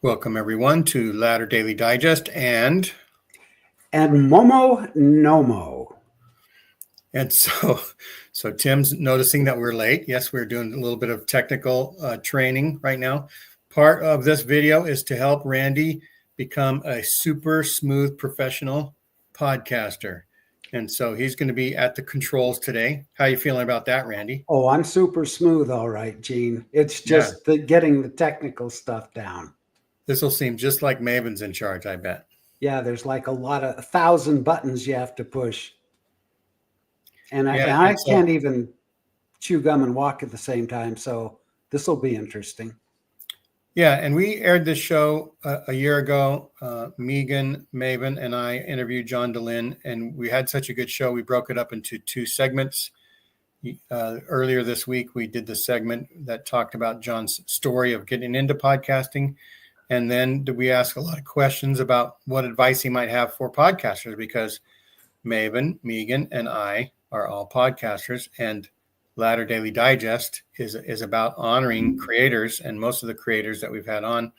Welcome, everyone, to Ladder Daily Digest and Momo Nomo. And so Tim's noticing that we're late. Yes, we're doing a little bit of technical training right now. Part of this video is to help Randy become a super smooth professional podcaster. And so he's going to be at the controls today. How are you feeling about that, Randy? Oh, I'm super smooth. All right, Gene. It's just getting the technical stuff down. This will seem just like Maven's in charge, I bet. Yeah, there's like 1,000 buttons you have to push. And I can't even chew gum and walk at the same time. So this will be interesting. Yeah, and we aired this show a year ago. Megan, Maven, and I interviewed John Dehlin, and we had such a good show. We broke it up into two segments. Earlier this week, we did the segment that talked about John's story of getting into podcasting. And then we asked a lot of questions about what advice he might have for podcasters, because Maven, Megan, and I are all podcasters, and Ladder Daily Digest is about honoring creators, and most of the creators that we've had on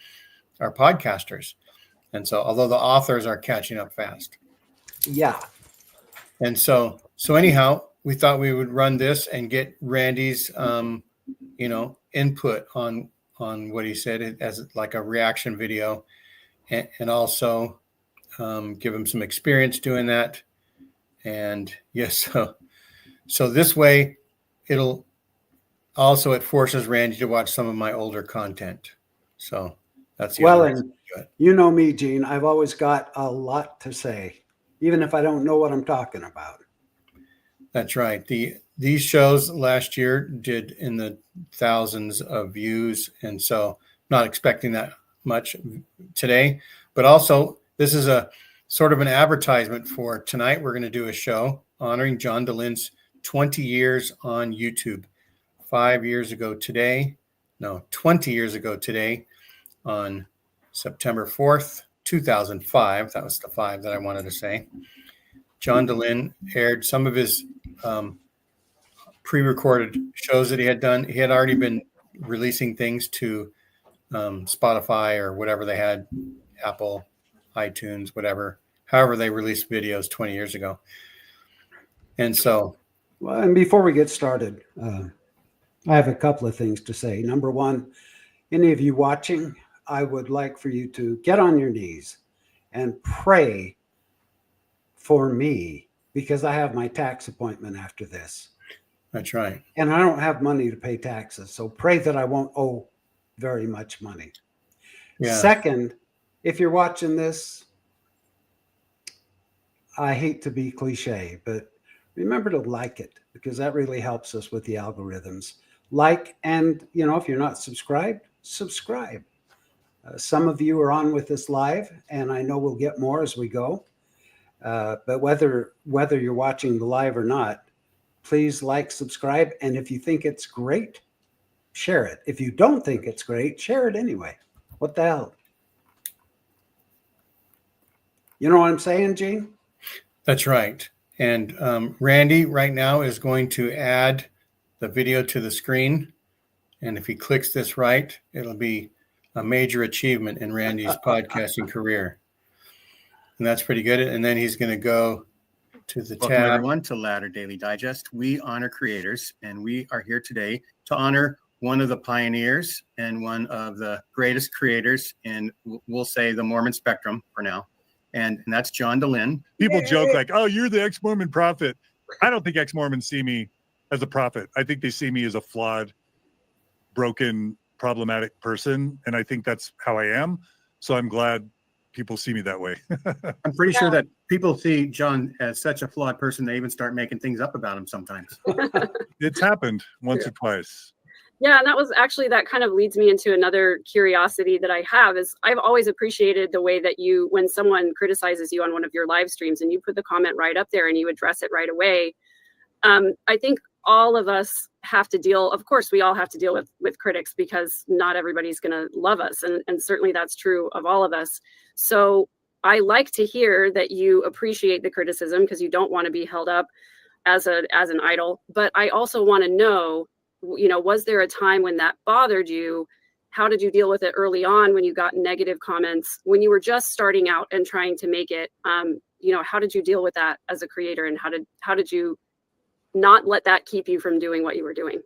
are podcasters. And so, although the authors are catching up fast. Yeah. And so anyhow, we thought we would run this and get Randy's, input on what he said as like a reaction video, and also give him some experience doing that. And yes, so this way it forces Randy to watch some of my older content. So that's the well, and you know me, Gene, I've always got a lot to say, even if I don't know what I'm talking about. That's right. These shows last year did in the thousands of views, and so not expecting that much today. But also, this is a sort of an advertisement for tonight. We're going to do a show honoring John Dehlin's 20 years on YouTube. 20 years ago today, on September 4th, 2005. That was the 5 that I wanted to say. John Dehlin aired some of his pre-recorded shows that he had done. He had already been releasing things to Spotify or whatever they had, Apple, iTunes, however they released videos 20 years ago. And so. Well, and before we get started, I have a couple of things to say. Number one, any of you watching, I would like for you to get on your knees and pray for me, because I have my tax appointment after this. That's right. And I don't have money to pay taxes. So pray that I won't owe very much money. Yeah. Second, if you're watching this, I hate to be cliche, but remember to like it, because that really helps us with the algorithms. Like, and if you're not subscribed, subscribe. Some of you are on with us live, and I know we'll get more as we go. But whether you're watching the live or not, please like, subscribe, and if you think it's great, share it. If you don't think it's great, share it anyway. What the hell? You know what I'm saying, Gene? That's right. And Randy right now is going to add the video to the screen. And if he clicks this right, it'll be a major achievement in Randy's podcasting career. And that's pretty good. And then he's going to go to the tab. Welcome, everyone, to Ladder Daily Digest. We honor creators, and we are here today to honor one of the pioneers and one of the greatest creators in, we'll say, the Mormon spectrum for now. And that's John Dehlin. People joke like, oh, you're the ex-Mormon prophet. I don't think ex-Mormons see me as a prophet. I think they see me as a flawed, broken, problematic person. And I think that's how I am. So I'm glad people see me that way. I'm pretty sure that people see John as such a flawed person, they even start making things up about him sometimes. It's happened once or twice. Yeah, and that kind of leads me into another curiosity that I have is I've always appreciated the way that when someone criticizes you on one of your live streams and you put the comment right up there and you address it right away. I think all of us have to deal, of course, we all have to deal with critics, because not everybody's going to love us. And certainly that's true of all of us. So I like to hear that you appreciate the criticism, because you don't want to be held up as an idol. But I also want to know, was there a time when that bothered you how did you deal with it early on when you got negative comments, when you were just starting out and trying to make it? How did you deal with that as a creator, and how did you not let that keep you from doing what you were doing?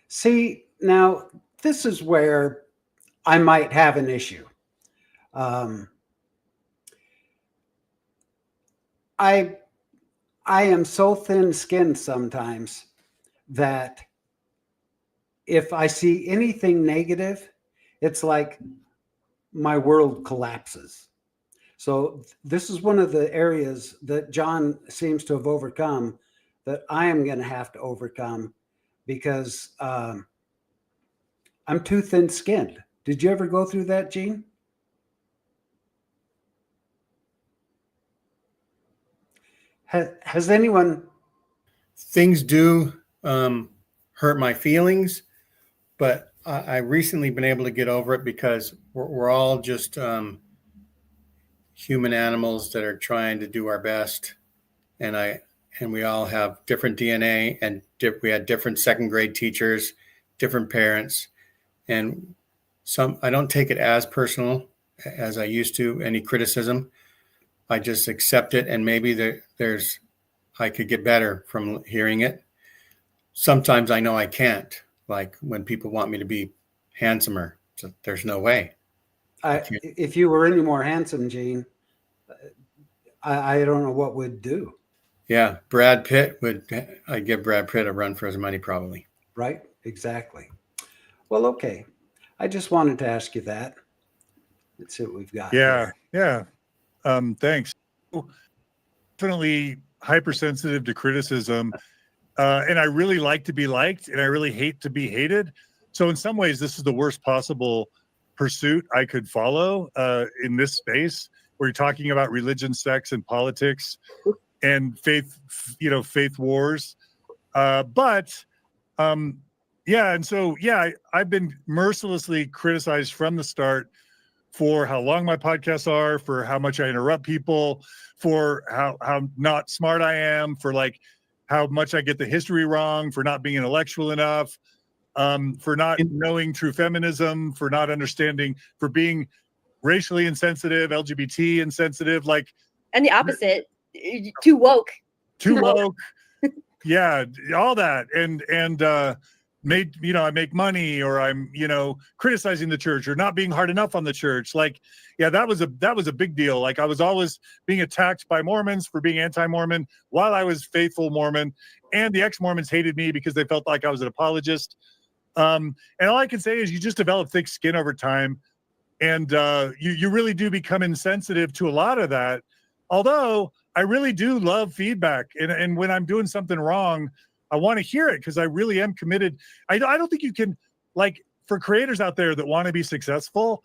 See, now this is where I might have an issue. I am so thin-skinned sometimes that if I see anything negative, it's like my world collapses. So this is one of the areas that John seems to have overcome that I am going to have to overcome, because I'm too thin-skinned. Did you ever go through that, Gene? Has anyone? Things do hurt my feelings, but I recently been able to get over it, because we're all just human animals that are trying to do our best, and we all have different DNA, and we had different second grade teachers, different parents, and I don't take it as personal as I used to. Any criticism, I just accept it, and maybe I could get better from hearing it. Sometimes I know I can't, like when people want me to be handsomer. So there's no way. If you were any more handsome, Gene, I don't know what would do. Yeah, I'd give Brad Pitt a run for his money, probably. Right, exactly. Well, okay. I just wanted to ask you that. Let's see what we've got. Yeah. Thanks. Definitely hypersensitive to criticism. And I really like to be liked, and I really hate to be hated. So in some ways, this is the worst possible pursuit I could follow in this space, where you're talking about religion, sex, and politics, and faith wars. I've been mercilessly criticized from the start for how long my podcasts are, for how much I interrupt people, for how not smart I am, for like how much I get the history wrong, for not being intellectual enough, for not knowing true feminism, for not understanding, for being racially insensitive, LGBT insensitive, and the opposite, too woke. Yeah, all that. And I make money, or I'm, criticizing the church, or not being hard enough on the church. That was a big deal. Like, I was always being attacked by Mormons for being anti-Mormon while I was faithful Mormon, and the ex-Mormons hated me because they felt like I was an apologist. And all I can say is you just develop thick skin over time, and you really do become insensitive to a lot of that. Although I really do love feedback, and when I'm doing something wrong, I want to hear it, because I really am committed. I don't think you can, for creators out there that want to be successful,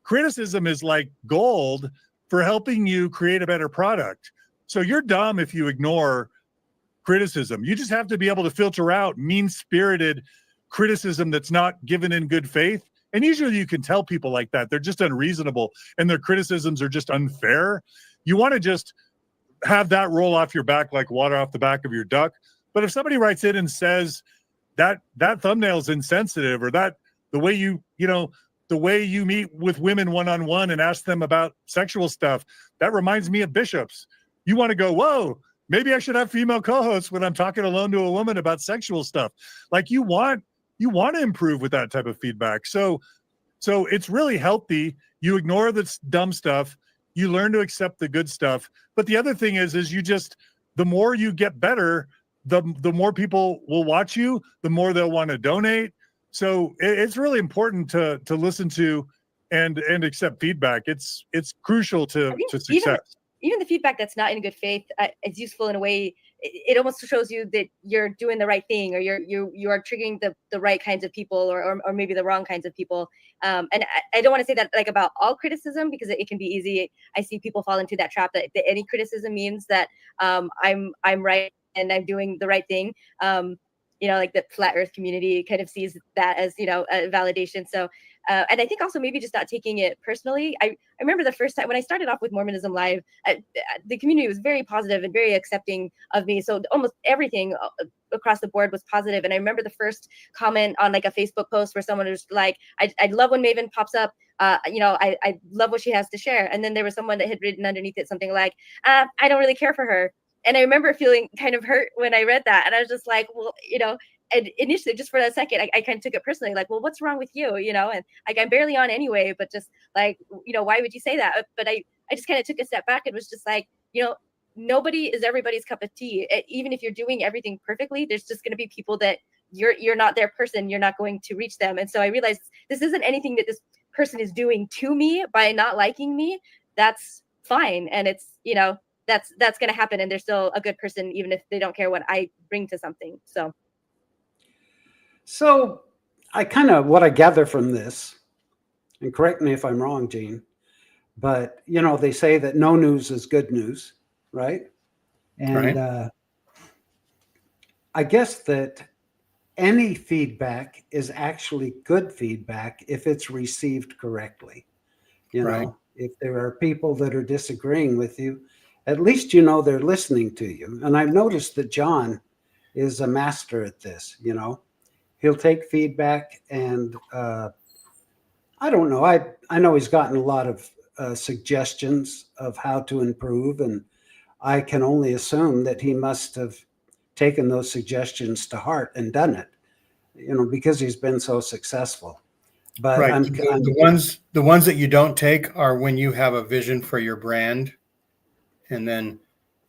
criticism is like gold for helping you create a better product. So you're dumb if you ignore criticism. You just have to be able to filter out mean-spirited criticism that's not given in good faith. And usually you can tell people like that. They're just unreasonable, and their criticisms are just unfair. You want to just have that roll off your back like water off the back of your duck. But if somebody writes in and says that thumbnail is insensitive, or that the way you meet with women one-on-one and ask them about sexual stuff, that reminds me of bishops. You want to go, whoa, maybe I should have female co-hosts when I'm talking alone to a woman about sexual stuff. You want to improve with that type of feedback. So it's really healthy. You ignore the dumb stuff. You learn to accept the good stuff. But the other thing is the more you get better, the more people will watch you, the more they'll want to donate. So it's really important to listen to and accept feedback. It's crucial to success. Even the feedback that's not in good faith is useful in a way. It almost shows you that you're doing the right thing, or you are triggering the right kinds of people, or maybe the wrong kinds of people. And I don't want to say that about all criticism, because it can be easy. I see people fall into that trap that any criticism means that I'm right and I'm doing the right thing. The flat earth community kind of sees that as, a validation. So And I think also maybe just not taking it personally. I remember the first time when I started off with Mormonism Live, the community was very positive and very accepting of me. So almost everything across the board was positive. And I remember the first comment on like a Facebook post where someone was like, I love when Maven pops up. I love what she has to share. And then there was someone that had written underneath it something like, I don't really care for her. And I remember feeling kind of hurt when I read that. And I was just like, well, and initially just for that second, I kind of took it personally, like, well, what's wrong with you? And like, I'm barely on anyway, but just like, why would you say that? But I just kind of took a step back and was just like, nobody is everybody's cup of tea. Even if you're doing everything perfectly, there's just going to be people that you're not their person. You're not going to reach them. And so I realized this isn't anything that this person is doing to me by not liking me. That's fine. And it's, that's going to happen. And they're still a good person, even if they don't care what I bring to something. So what I gather from this, and correct me if I'm wrong, Gene, but, they say that no news is good news, right? And Right. I guess that any feedback is actually good feedback if it's received correctly. Right. If there are people that are disagreeing with you, at least they're listening to you. And I've noticed that John is a master at this. He'll take feedback, and I don't know. I know he's gotten a lot of suggestions of how to improve, and I can only assume that he must have taken those suggestions to heart and done it, because he's been so successful. But Right. The ones that you don't take are when you have a vision for your brand, and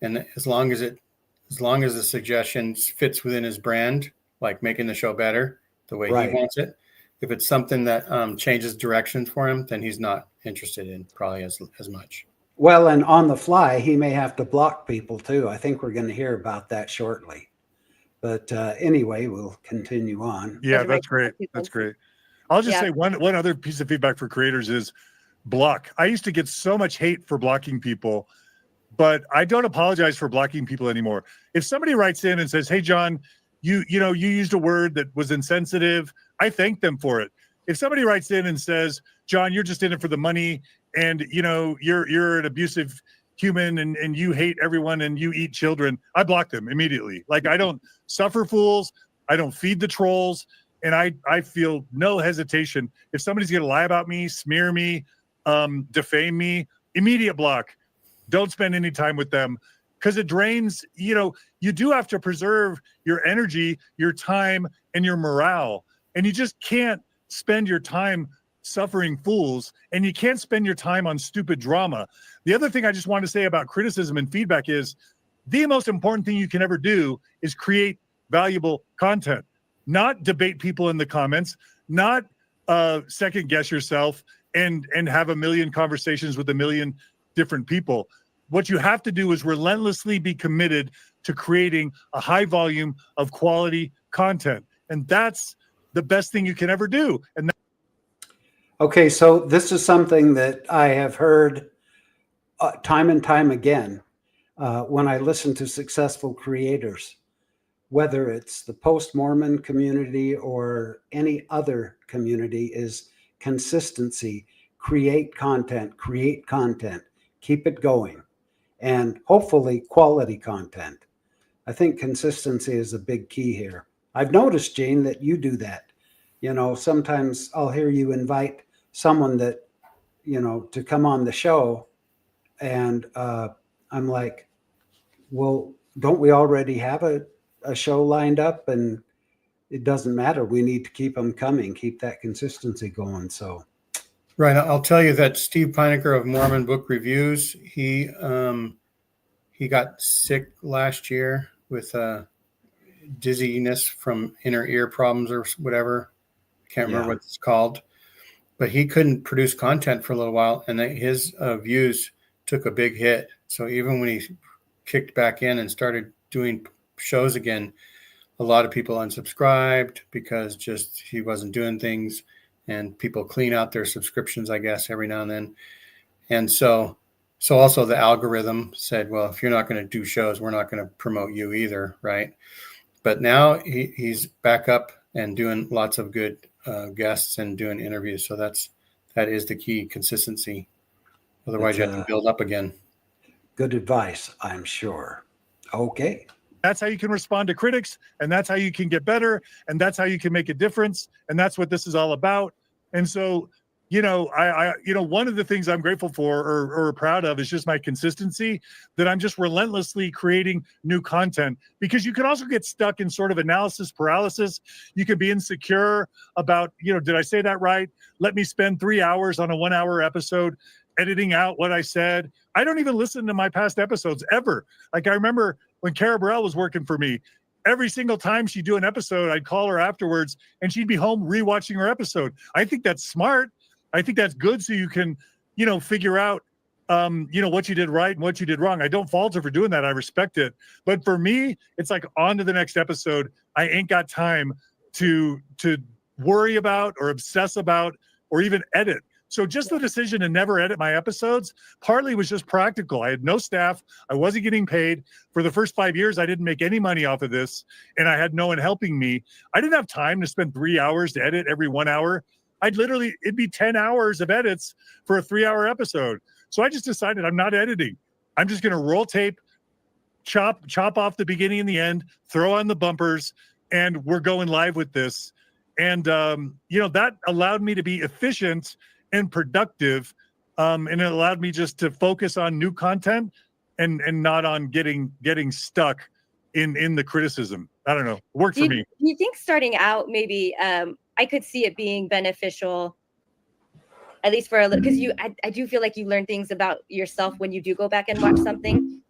as long as the suggestion fits within his brand, like making the show better the way Right. he wants it. If it's something that changes direction for him, then he's not interested in probably as much. Well, and on the fly, he may have to block people too. I think we're going to hear about that shortly. But anyway, we'll continue on. Yeah, that's great. That's great. I'll just say one other piece of feedback for creators is block. I used to get so much hate for blocking people, but I don't apologize for blocking people anymore. If somebody writes in and says, "Hey, John, you used a word that was insensitive," I thank them for it. If somebody writes in and says, "John, you're just in it for the money, and you're an abusive human, and you hate everyone and you eat children," I block them immediately. Like, I don't suffer fools, I don't feed the trolls, and I feel no hesitation. If somebody's gonna lie about me, smear me, defame me, immediate block. Don't spend any time with them, because it drains. You do have to preserve your energy, your time, and your morale. And you just can't spend your time suffering fools, and you can't spend your time on stupid drama. The other thing I just want to say about criticism and feedback is the most important thing you can ever do is create valuable content, not debate people in the comments, not second guess yourself and have a million conversations with a million different people. What you have to do is relentlessly be committed to creating a high volume of quality content. And that's the best thing you can ever do. Okay, so this is something that I have heard time and time again when I listen to successful creators, whether it's the post-Mormon community or any other community, is consistency. Create content, keep it going, and hopefully quality content. I think consistency is a big key here. I've noticed, Gene, that you do that. Sometimes I'll hear you invite someone that, to come on the show, and I'm like, well, don't we already have a show lined up? And it doesn't matter. We need to keep them coming, keep that consistency going. So, right. I'll tell you that Steve Pinecker of Mormon Book Reviews, he got sick last year with dizziness from inner ear problems or whatever. I can't remember what it's called, but he couldn't produce content for a little while, and his views took a big hit. So even when he kicked back in and started doing shows again, a lot of people unsubscribed because just he wasn't doing things, and people clean out their subscriptions, I guess, every now and then. And so also the algorithm said, well, if you're not going to do shows, we're not going to promote you either, right? But now he's back up and doing lots of good guests and doing interviews. So that is the key, consistency. Otherwise, you have to build up again. Good advice, I'm sure. Okay. That's how you can respond to critics, and that's how you can get better, and that's how you can make a difference, and that's what this is all about. And so, I one of the things I'm grateful for or proud of is just my consistency, that I'm just relentlessly creating new content, because you can also get stuck in sort of analysis paralysis. You can be insecure about, did I say that right? Let me spend 3 hours on a 1 hour episode editing out what I said. I don't even listen to my past episodes ever. Like, I remember when Cara Burrell was working for me, every single time she'd do an episode, I'd call her afterwards and she'd be home rewatching her episode. I think that's smart. I think that's good. So you can, figure out, what you did right and what you did wrong. I don't fault her for doing that. I respect it. But for me, it's like, on to the next episode. I ain't got time to worry about or obsess about or even edit. So just the decision to never edit my episodes partly was just practical. I had no staff. I wasn't getting paid. For the first 5 years, I didn't make any money off of this, and I had no one helping me. I didn't have time to spend 3 hours to edit every 1 hour. It'd be 10 hours of edits for a 3 hour episode. So I just decided I'm not editing. I'm just going to roll tape, chop off the beginning and the end, throw on the bumpers, and we're going live with this. And, that allowed me to be efficient and productive, and it allowed me just to focus on new content and not on getting stuck in the criticism. I don't know. It worked for me. Do you think starting out, maybe I could see it being beneficial, at least for a little, because I do feel like you learn things about yourself when you do go back and watch something.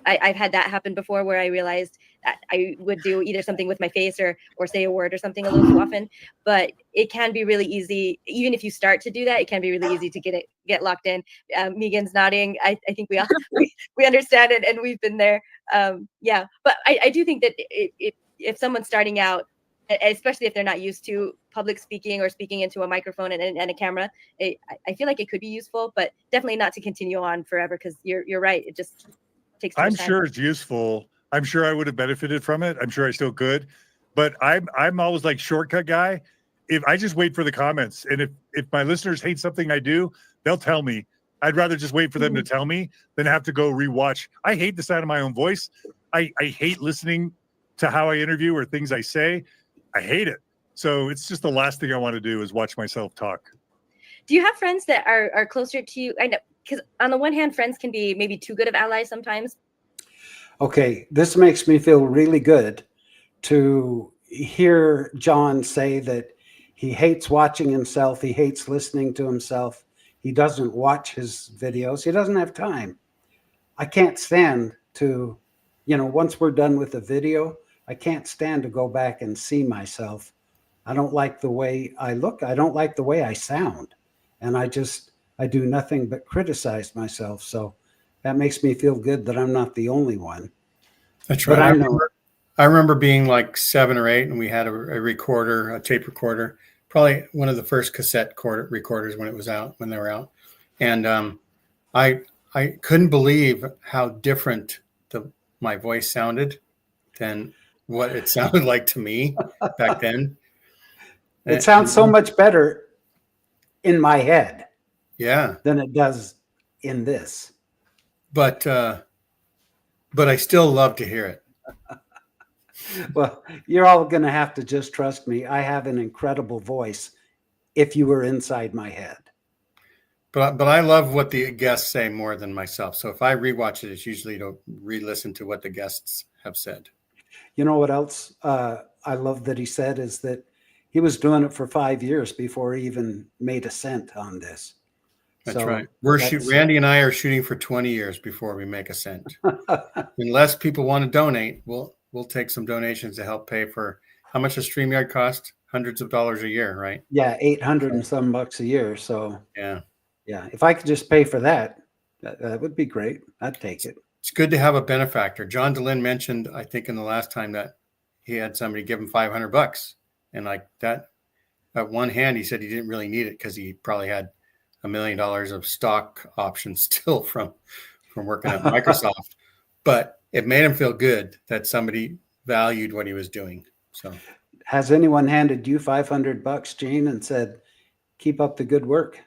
I've had that happen before, where I realized that I would do either something with my face or say a word or something a little too often. But it can be really easy, even if you start to do that, it can be really easy to get locked in. Megan's nodding. I think we all we understand it, and we've been there. But I do think that if someone's starting out, especially if they're not used to public speaking or speaking into a microphone and a camera, I feel like it could be useful, but definitely not to continue on forever, because you're right. It just takes too much time. I'm sure it's useful. I'm sure I would have benefited from it. I'm sure I still could, but I'm always like shortcut guy. If I just wait for the comments, and if my listeners hate something I do, they'll tell me. I'd rather just wait for them to tell me than have to go rewatch. I hate the sound of my own voice. I hate listening to how I interview or things I say. I hate it. So it's just the last thing I want to do is watch myself talk. Do you have friends that are closer to you? I know, because on the one hand, friends can be maybe too good of allies sometimes. Okay, this makes me feel really good to hear John say that he hates watching himself. He hates listening to himself. He doesn't watch his videos. He doesn't have time. I can't stand to, once we're done with the video, I can't stand to go back and see myself. I don't like the way I look. I don't like the way I sound. And I do nothing but criticize myself. So that makes me feel good that I'm not the only one. That's right. I remember being like 7 or 8, and we had a recorder, a tape recorder, probably one of the first cassette recorders when they were out. And I couldn't believe how different my voice sounded than what it sounded like to me back then. It sounds so much better in my head. Yeah. Than it does in this. But I still love to hear it. Well, you're all going to have to just trust me. I have an incredible voice if you were inside my head. But I love what the guests say more than myself. So if I rewatch it, it's usually to re-listen to what the guests have said. You know what else I love that he said is that he was doing it for 5 years before he even made a cent on this. That's right. Randy and I are shooting for 20 years before we make a cent. Unless people want to donate, we'll take some donations to help pay for how much does StreamYard cost? Hundreds of dollars a year, right? Yeah, 800 and some bucks a year. So yeah. If I could just pay for that would be great. I'd take it. It's good to have a benefactor. John Dehlin mentioned, I think, in the last time that he had somebody give him $500, and like that, at one hand, he said he didn't really need it because he probably had $1 million of stock options still from working at Microsoft, but it made him feel good that somebody valued what he was doing. So Has anyone handed you $500, Gene, and said, keep up the good work?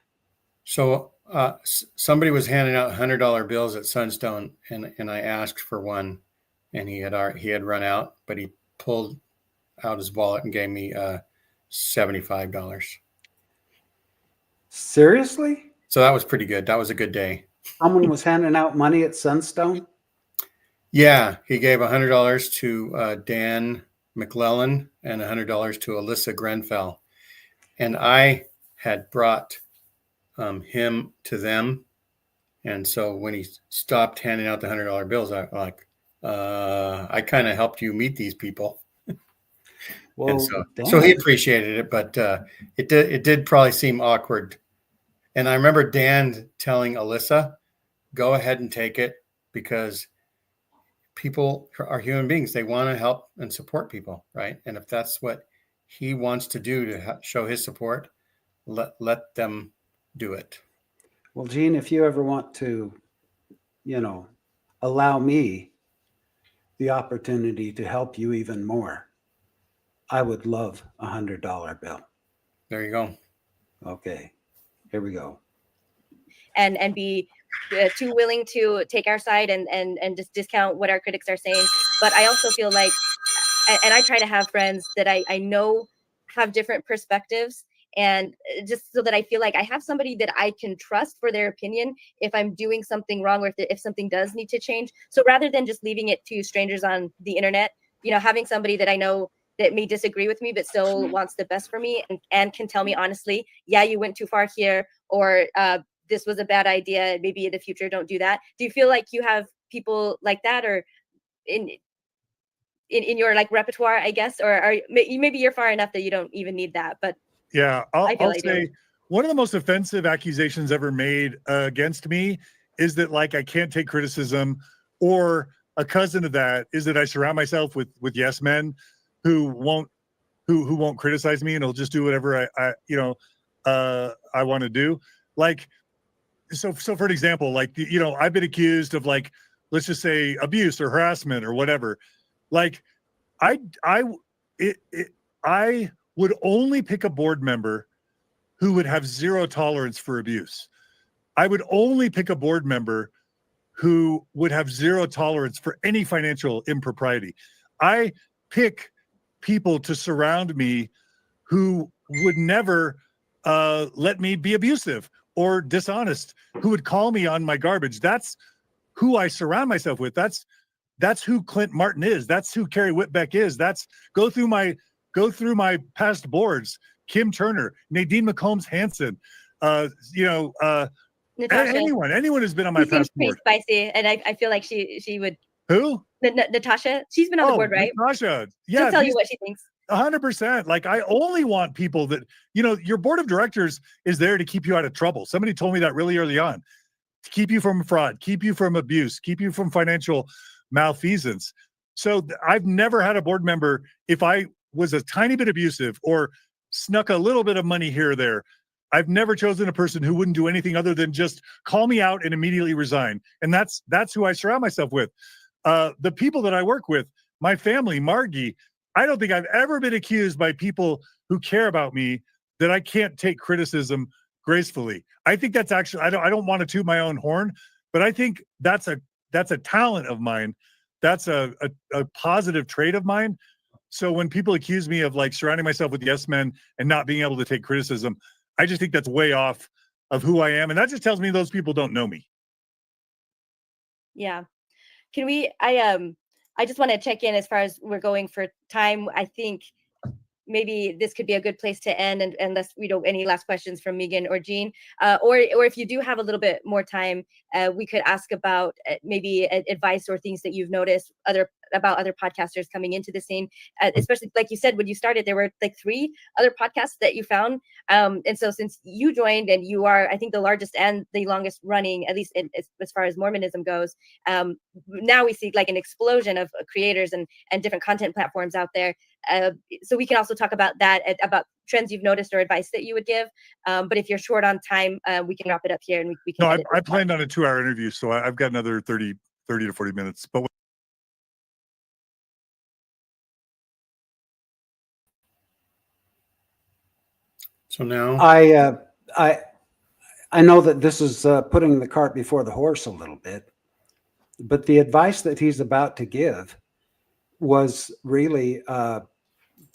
So somebody was handing out $100 bills at Sunstone, and I asked for one, and he had run out, but he pulled out his wallet and gave me $75. Seriously? So that was pretty good. That was a good day. Someone was handing out money at Sunstone? Yeah, he gave $100 to Dan McClellan and $100 to Alyssa Grenfell, and I had brought him to them, and so when he stopped handing out the $100 bills, I kind of helped you meet these people. Well, and so he appreciated it, but it did probably seem awkward. And I remember Dan telling Alyssa, go ahead and take it, because people are human beings. They want to help and support people, right? And if that's what he wants to do to show his support, let them do it. Well, Gene, if you ever want to, allow me the opportunity to help you even more, I would love a $100 bill. There you go. Okay, here we go. And be too willing to take our side and just discount what our critics are saying. But I also feel like, and I try to have friends that I know have different perspectives, and just so that I feel like I have somebody that I can trust for their opinion if I'm doing something wrong, or if something does need to change. So rather than just leaving it to strangers on the internet, having somebody that I know that may disagree with me but still wants the best for me and can tell me honestly, yeah, you went too far here, or this was a bad idea, maybe in the future don't do that. Do you feel like you have people like that, or in your like repertoire, I guess, or maybe you're far enough that you don't even need that? But yeah, I'll say one of the most offensive accusations ever made against me is that like I can't take criticism, or a cousin of that is that I surround myself with yes men who won't criticize me, and will just do whatever I want to do. Like, so for an example, like, I've been accused of, like, let's just say abuse or harassment or whatever. Like, I would only pick a board member who would have zero tolerance for abuse. I would only pick a board member who would have zero tolerance for any financial impropriety. I pick people to surround me who would never let me be abusive or dishonest, who would call me on my garbage. That's who I surround myself with. That's who Clint Martin is. That's who Carrie Whitbeck is. Go through my past boards. Kim Turner, Nadine McCombs Hansen, Natasha. Anyone who's been on my past board. Spicy, and I feel like she would. Who? Natasha. She's been on the board, right? Natasha. Yeah. She'll tell you what she thinks. 100%. Like, I only want people that, your board of directors is there to keep you out of trouble. Somebody told me that really early on, to keep you from fraud, keep you from abuse, keep you from financial malfeasance. So I've never had a board member, if I was a tiny bit abusive or snuck a little bit of money here or there, I've never chosen a person who wouldn't do anything other than just call me out and immediately resign. And that's who I surround myself with. The people that I work with, my family, Margie, I don't think I've ever been accused by people who care about me that I can't take criticism gracefully. I think that's actually, I don't want to toot my own horn, but I think that's a talent of mine. That's a positive trait of mine. So when people accuse me of, like, surrounding myself with yes men and not being able to take criticism, I just think that's way off of who I am. And that just tells me those people don't know me. Yeah. Can we, I just want to check in as far as we're going for time. I think maybe this could be a good place to end, and unless we don't any last questions from Megan or Gene, or if you do have a little bit more time, we could ask about maybe advice or things that you've noticed about other podcasters coming into the scene, especially like you said, when you started, there were like 3 other podcasts that you found. And so since you joined, and you are, I think, the largest and the longest running, at least as far as Mormonism goes, now we see like an explosion of creators and different content platforms out there. So we can also talk about that, about trends you've noticed or advice that you would give. But if you're short on time, we can wrap it up here, and we can. No, I planned on a 2-hour interview, so I've got another 30 to 40 minutes. But So now, I know that this is putting the cart before the horse a little bit, but the advice that he's about to give was really,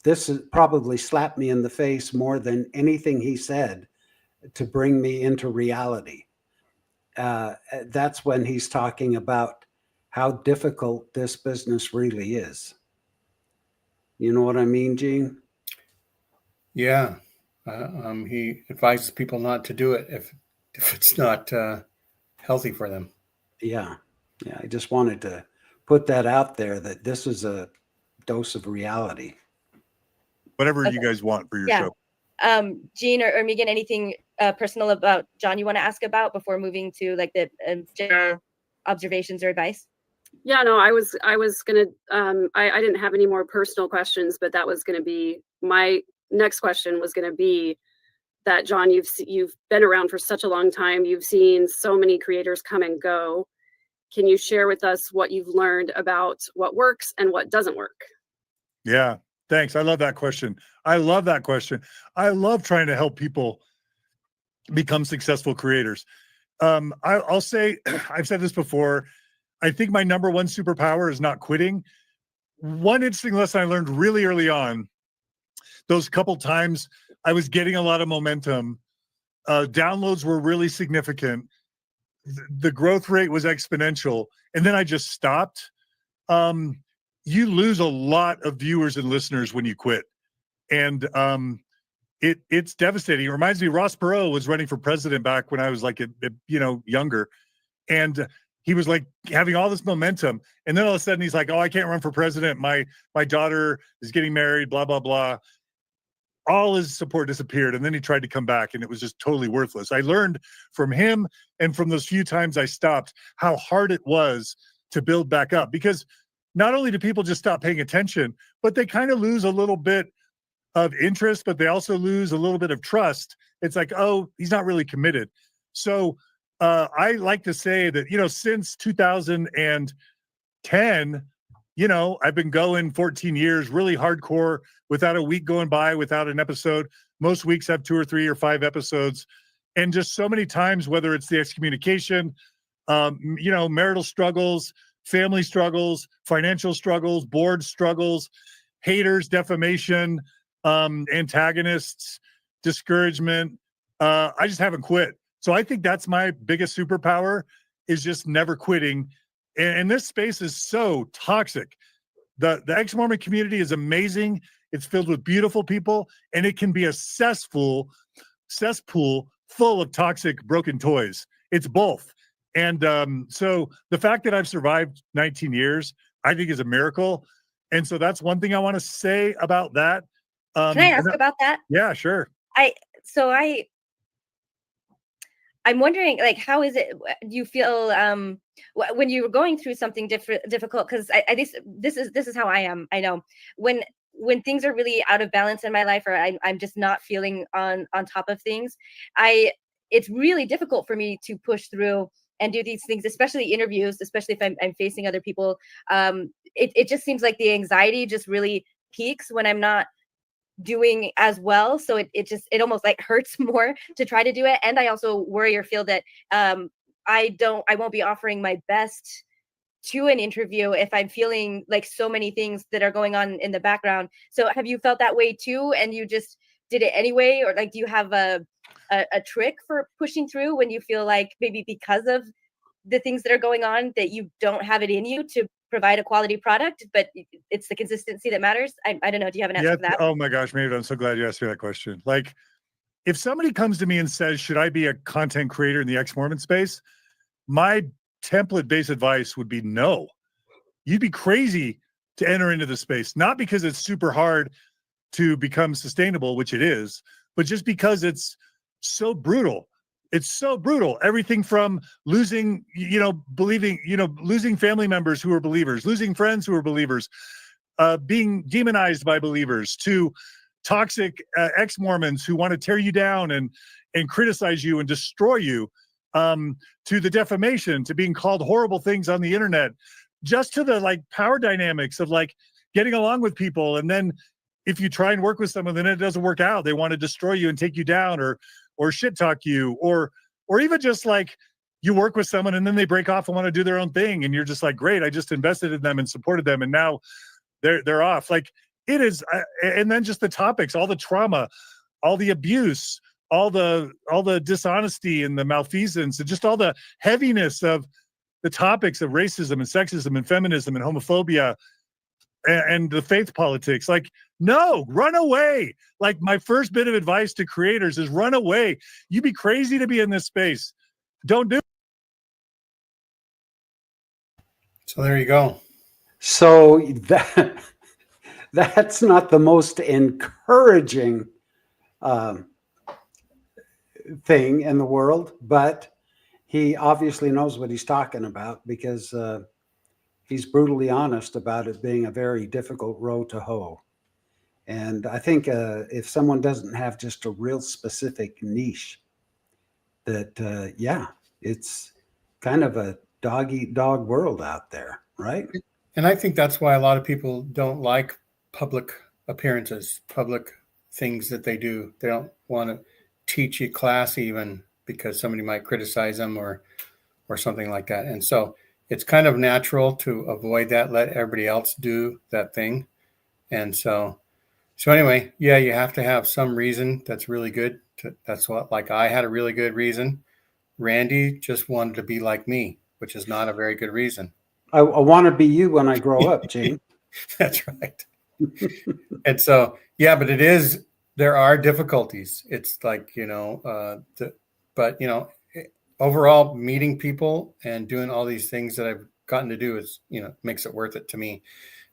this is probably slapped me in the face more than anything he said to bring me into reality. That's when he's talking about how difficult this business really is. You know what I mean, Gene? yeah, he advises people not to do it if it's not healthy for them. Yeah. I just wanted to put that out there, that this is a dose of reality. Whatever Okay. you guys want for your Yeah. show. Gene or Megan, anything personal about John you want to ask about before moving to like the general observations or advice? Yeah, no, I was gonna I didn't have any more personal questions, but that was gonna be my next question was gonna be that John, you've been around for such a long time. You've seen so many creators come and go. Can you share with us what you've learned about what works and what doesn't work? Yeah, thanks. I love that question. I love trying to help people become successful creators. I'll say, I've said this before, I think my number one superpower is not quitting. One interesting lesson I learned really early on, those couple times I was getting a lot of momentum, downloads were really significant, the growth rate was exponential, and then I just stopped. You lose a lot of viewers and listeners when you quit. And it's devastating. It reminds me, Ross Perot was running for president back when I was like, younger. And he was like having all this momentum. And then all of a sudden he's like, oh, I can't run for president. My daughter is getting married, blah, blah, blah. All his support disappeared. And then he tried to come back and it was just totally worthless. I learned from him and from those few times I stopped how hard it was to build back up, because not only do people just stop paying attention, but they kind of lose a little bit of interest, but they also lose a little bit of trust. It's like, oh, he's not really committed. So I like to say that, since 2010, I've been going 14 years, really hardcore, without a week going by without an episode. Most weeks have 2 or 3 or 5 episodes. And just so many times, whether it's the excommunication, marital struggles, family struggles, financial struggles, board struggles, haters, defamation, antagonists, discouragement. I just haven't quit. So I think that's my biggest superpower, is just never quitting. And this space is so toxic. The ex-Mormon community is amazing. It's filled with beautiful people, and it can be a cesspool full of toxic, broken toys. It's both. And so the fact that I've survived 19 years, I think is a miracle. And so that's one thing I want to say about that. Can I ask about that? Yeah, sure. I'm wondering, like, how is it, do you feel when you were going through something difficult? Because this is how I am. I know when things are really out of balance in my life, or I'm just not feeling on top of things, it's really difficult for me to push through and do these things, especially interviews, especially if I'm facing other people. It just seems like the anxiety just really peaks when I'm not doing as well. So it almost like hurts more to try to do it. And I also worry or feel that I won't be offering my best to an interview if I'm feeling like so many things that are going on in the background. So have you felt that way too, and you just did it anyway? Or like, do you have a trick for pushing through when you feel like maybe because of the things that are going on that you don't have it in you to provide a quality product, but it's the consistency that matters? I don't know. Do you have an answer for that? Oh my gosh, Maven, I'm so glad you asked me that question. Like, if somebody comes to me and says, should I be a content creator in the ex-Mormon space? My template-based advice would be no. You'd be crazy to enter into the space, not because it's super hard to become sustainable, which it is, but just because it's so brutal. It's so brutal. Everything from losing, losing family members who are believers, losing friends who are believers, being demonized by believers, to toxic ex-Mormons who want to tear you down and criticize you and destroy you, to the defamation, to being called horrible things on the internet, just to the like power dynamics of like getting along with people and then if you try and work with someone, then it doesn't work out. They want to destroy you and take you down, or shit talk you, or even just like you work with someone and then they break off and want to do their own thing, and you're just like, great, I just invested in them and supported them, and now they're off. Like, it is, and then just the topics, all the trauma, all the abuse, all the dishonesty and the malfeasance, and just all the heaviness of the topics of racism and sexism and feminism and homophobia and the faith politics. Like, no, run away. Like, my first bit of advice to creators is run away. You'd be crazy to be in this space. Don't do it. So there you go. So that's not the most encouraging thing in the world, but he obviously knows what he's talking about, because he's brutally honest about it being a very difficult row to hoe. And I think if someone doesn't have just a real specific niche, that it's kind of a dog eat dog world out there, right? And I think that's why a lot of people don't like public appearances, public things that they do. They don't want to teach a class even because somebody might criticize them or something like that. And so it's kind of natural to avoid that, let everybody else do that thing. And so anyway, yeah, you have to have some reason that's really good. That's what, like, I had a really good reason. Randy just wanted to be like me, which is not a very good reason. I want to be you when I grow up, Gene. That's right. And so, yeah, but there are difficulties. It's like, but overall, meeting people and doing all these things that I've gotten to do is, makes it worth it to me.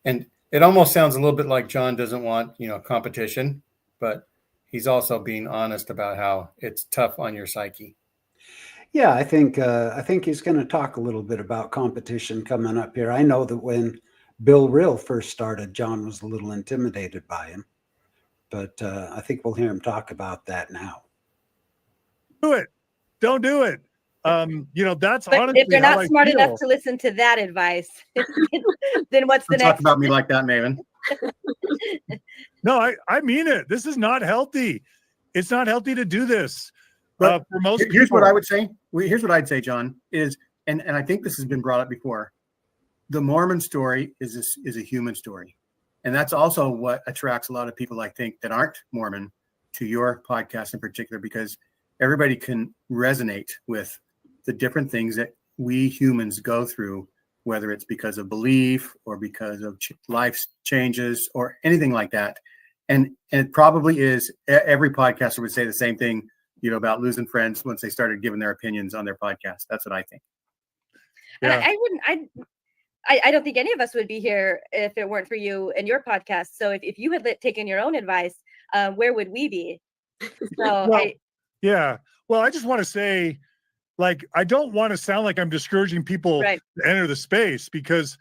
And it almost sounds a little bit like John doesn't want, competition, but he's also being honest about how it's tough on your psyche. Yeah, I think he's going to talk a little bit about competition coming up here. I know that when Bill Rill first started, John was a little intimidated by him, but I think we'll hear him talk about that now. Do it. Don't do it. That's but honestly if they're not smart feel. enough to listen to that advice, then what's the Don't next? talk about me like that, Maven. No, I mean it. This is not healthy. It's not healthy to do this. But for most here's people. what I would say. Here's what I'd say, John, is, and I think this has been brought up before. The Mormon story is a human story. And that's also what attracts a lot of people, I think, that aren't Mormon to your podcast in particular, because everybody can resonate with the different things that we humans go through, whether it's because of belief or because of life changes or anything like that. And it probably is, every podcaster would say the same thing, about losing friends once they started giving their opinions on their podcast. That's what I think. Yeah. I don't think any of us would be here if it weren't for you and your podcast. So if you had taken your own advice, where would we be? So Well, I just want to say, like, I don't want to sound like I'm discouraging people to enter the space, because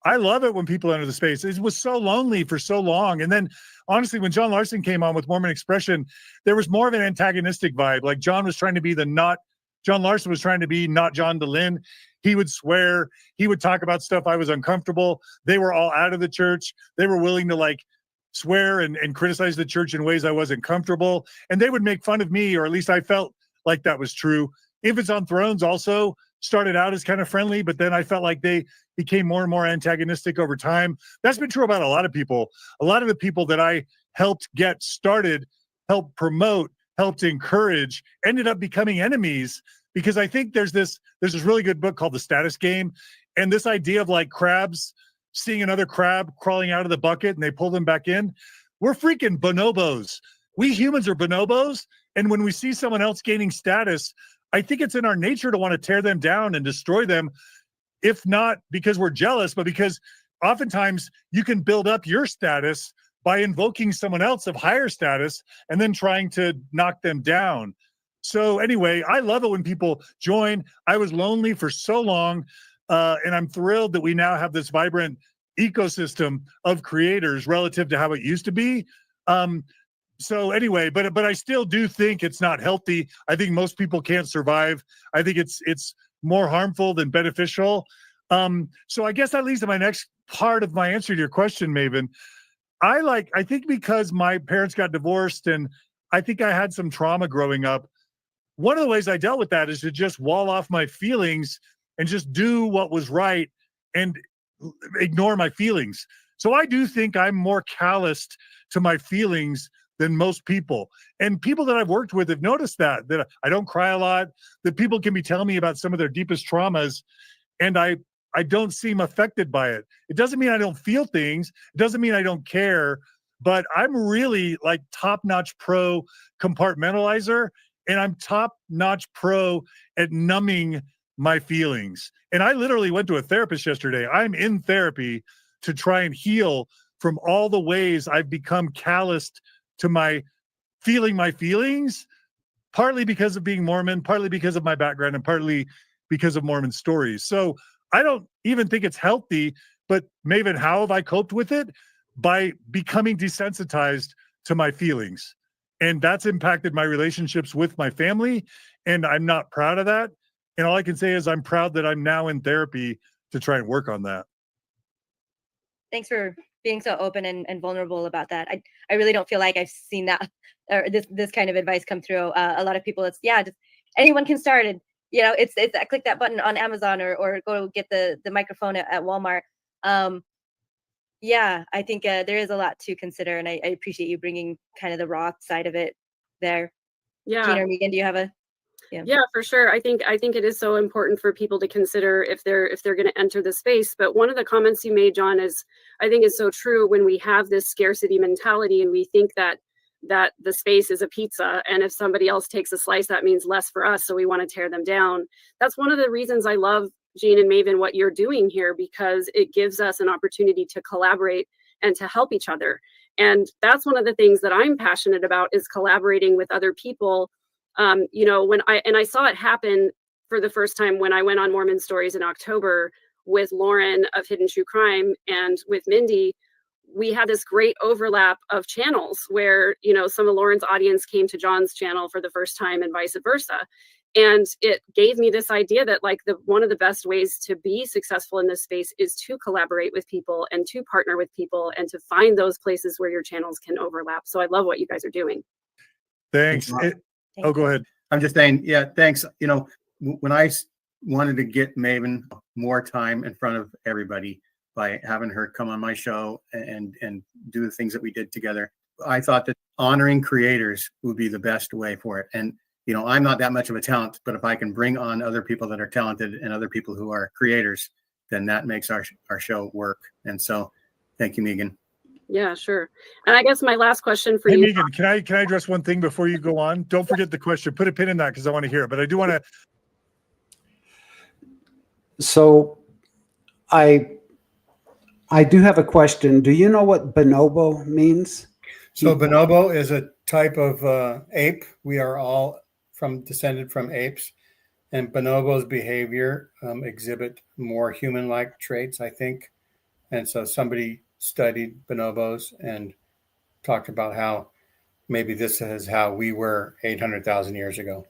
I love it when people enter the space. It was so lonely for so long. And then, honestly, when John Larson came on with Mormon Expression, there was more of an antagonistic vibe. Like, John was trying to be John Larson was trying to be not John Dehlin. He would swear. He would talk about stuff I was uncomfortable. They were all out of the church. They were willing to, swear and criticize the church in ways I wasn't comfortable. And they would make fun of me, or at least I felt like that was true. Infants on Thrones also started out as kind of friendly, but then I felt like they became more and more antagonistic over time. That's been true about a lot of people. A lot of the people that I helped get started, helped promote, helped encourage, ended up becoming enemies, because I think there's this really good book called The Status Game. And this idea of crabs seeing another crab crawling out of the bucket and they pull them back in. We're freaking bonobos. We humans are bonobos. And when we see someone else gaining status, I think it's in our nature to want to tear them down and destroy them, if not because we're jealous, but because oftentimes you can build up your status by invoking someone else of higher status and then trying to knock them down. So anyway, I love it when people join. I was lonely for so long, and I'm thrilled that we now have this vibrant ecosystem of creators relative to how it used to be. So anyway, but I still do think it's not healthy. I think most people can't survive. I think it's more harmful than beneficial. So I guess that leads to my next part of my answer to your question, Maven. I think because my parents got divorced and I think I had some trauma growing up, one of the ways I dealt with that is to just wall off my feelings and just do what was right and ignore my feelings. So I do think I'm more calloused to my feelings than most people. And people that I've worked with have noticed that I don't cry a lot, that people can be telling me about some of their deepest traumas, and I don't seem affected by it. It doesn't mean I don't feel things. It doesn't mean I don't care, but I'm really like top-notch pro compartmentalizer, and I'm top-notch pro at numbing my feelings. And I literally went to a therapist yesterday. I'm in therapy to try and heal from all the ways I've become calloused to my feelings, partly because of being Mormon, partly because of my background, and partly because of Mormon stories. So I don't even think it's healthy, but Maven, how have I coped with it? By becoming desensitized to my feelings. And that's impacted my relationships with my family. And I'm not proud of that. And all I can say is I'm proud that I'm now in therapy to try and work on that. Thanks for being so open and vulnerable about that. I really don't feel like I've seen that or this kind of advice come through. A lot of people, it's just anyone can start it. It's click that button on Amazon or go get the microphone at Walmart. I think there is a lot to consider, and I appreciate you bringing kind of the raw side of it there. Yeah. Gene or Megan, do you have a? Yeah, for sure. I think it is so important for people to consider if they're going to enter the space. But one of the comments you made, John, is so true. When we have this scarcity mentality and we think that the space is a pizza, and if somebody else takes a slice, that means less for us, so we want to tear them down. That's one of the reasons I love, Gene and Maven, what you're doing here, because it gives us an opportunity to collaborate and to help each other. And that's one of the things that I'm passionate about, is collaborating with other people. When I saw it happen for the first time when I went on Mormon Stories in October with Lauren of Hidden True Crime and with Mindy. We had this great overlap of channels where, some of Lauren's audience came to John's channel for the first time and vice versa. And it gave me this idea that one of the best ways to be successful in this space is to collaborate with people and to partner with people and to find those places where your channels can overlap. So I love what you guys are doing. Thanks. Go ahead. I'm just saying, yeah, thanks. When I wanted to get Maven more time in front of everybody by having her come on my show and do the things that we did together, I thought that honoring creators would be the best way for it. And, I'm not that much of a talent, but if I can bring on other people that are talented and other people who are creators, then that makes our show work. And so thank you, Megan. Yeah, sure. And I guess my last question for you, Megan, can I address one thing before you go on? Don't forget the question. Put a pin in that because I want to hear it. But I do want to. So, I do have a question. Do you know what bonobo means? So bonobo is a type of ape. We are all descended from apes, and bonobos' behavior exhibit more human-like traits, I think. And so somebody studied bonobos and talked about how maybe this is how we were 800,000 years ago.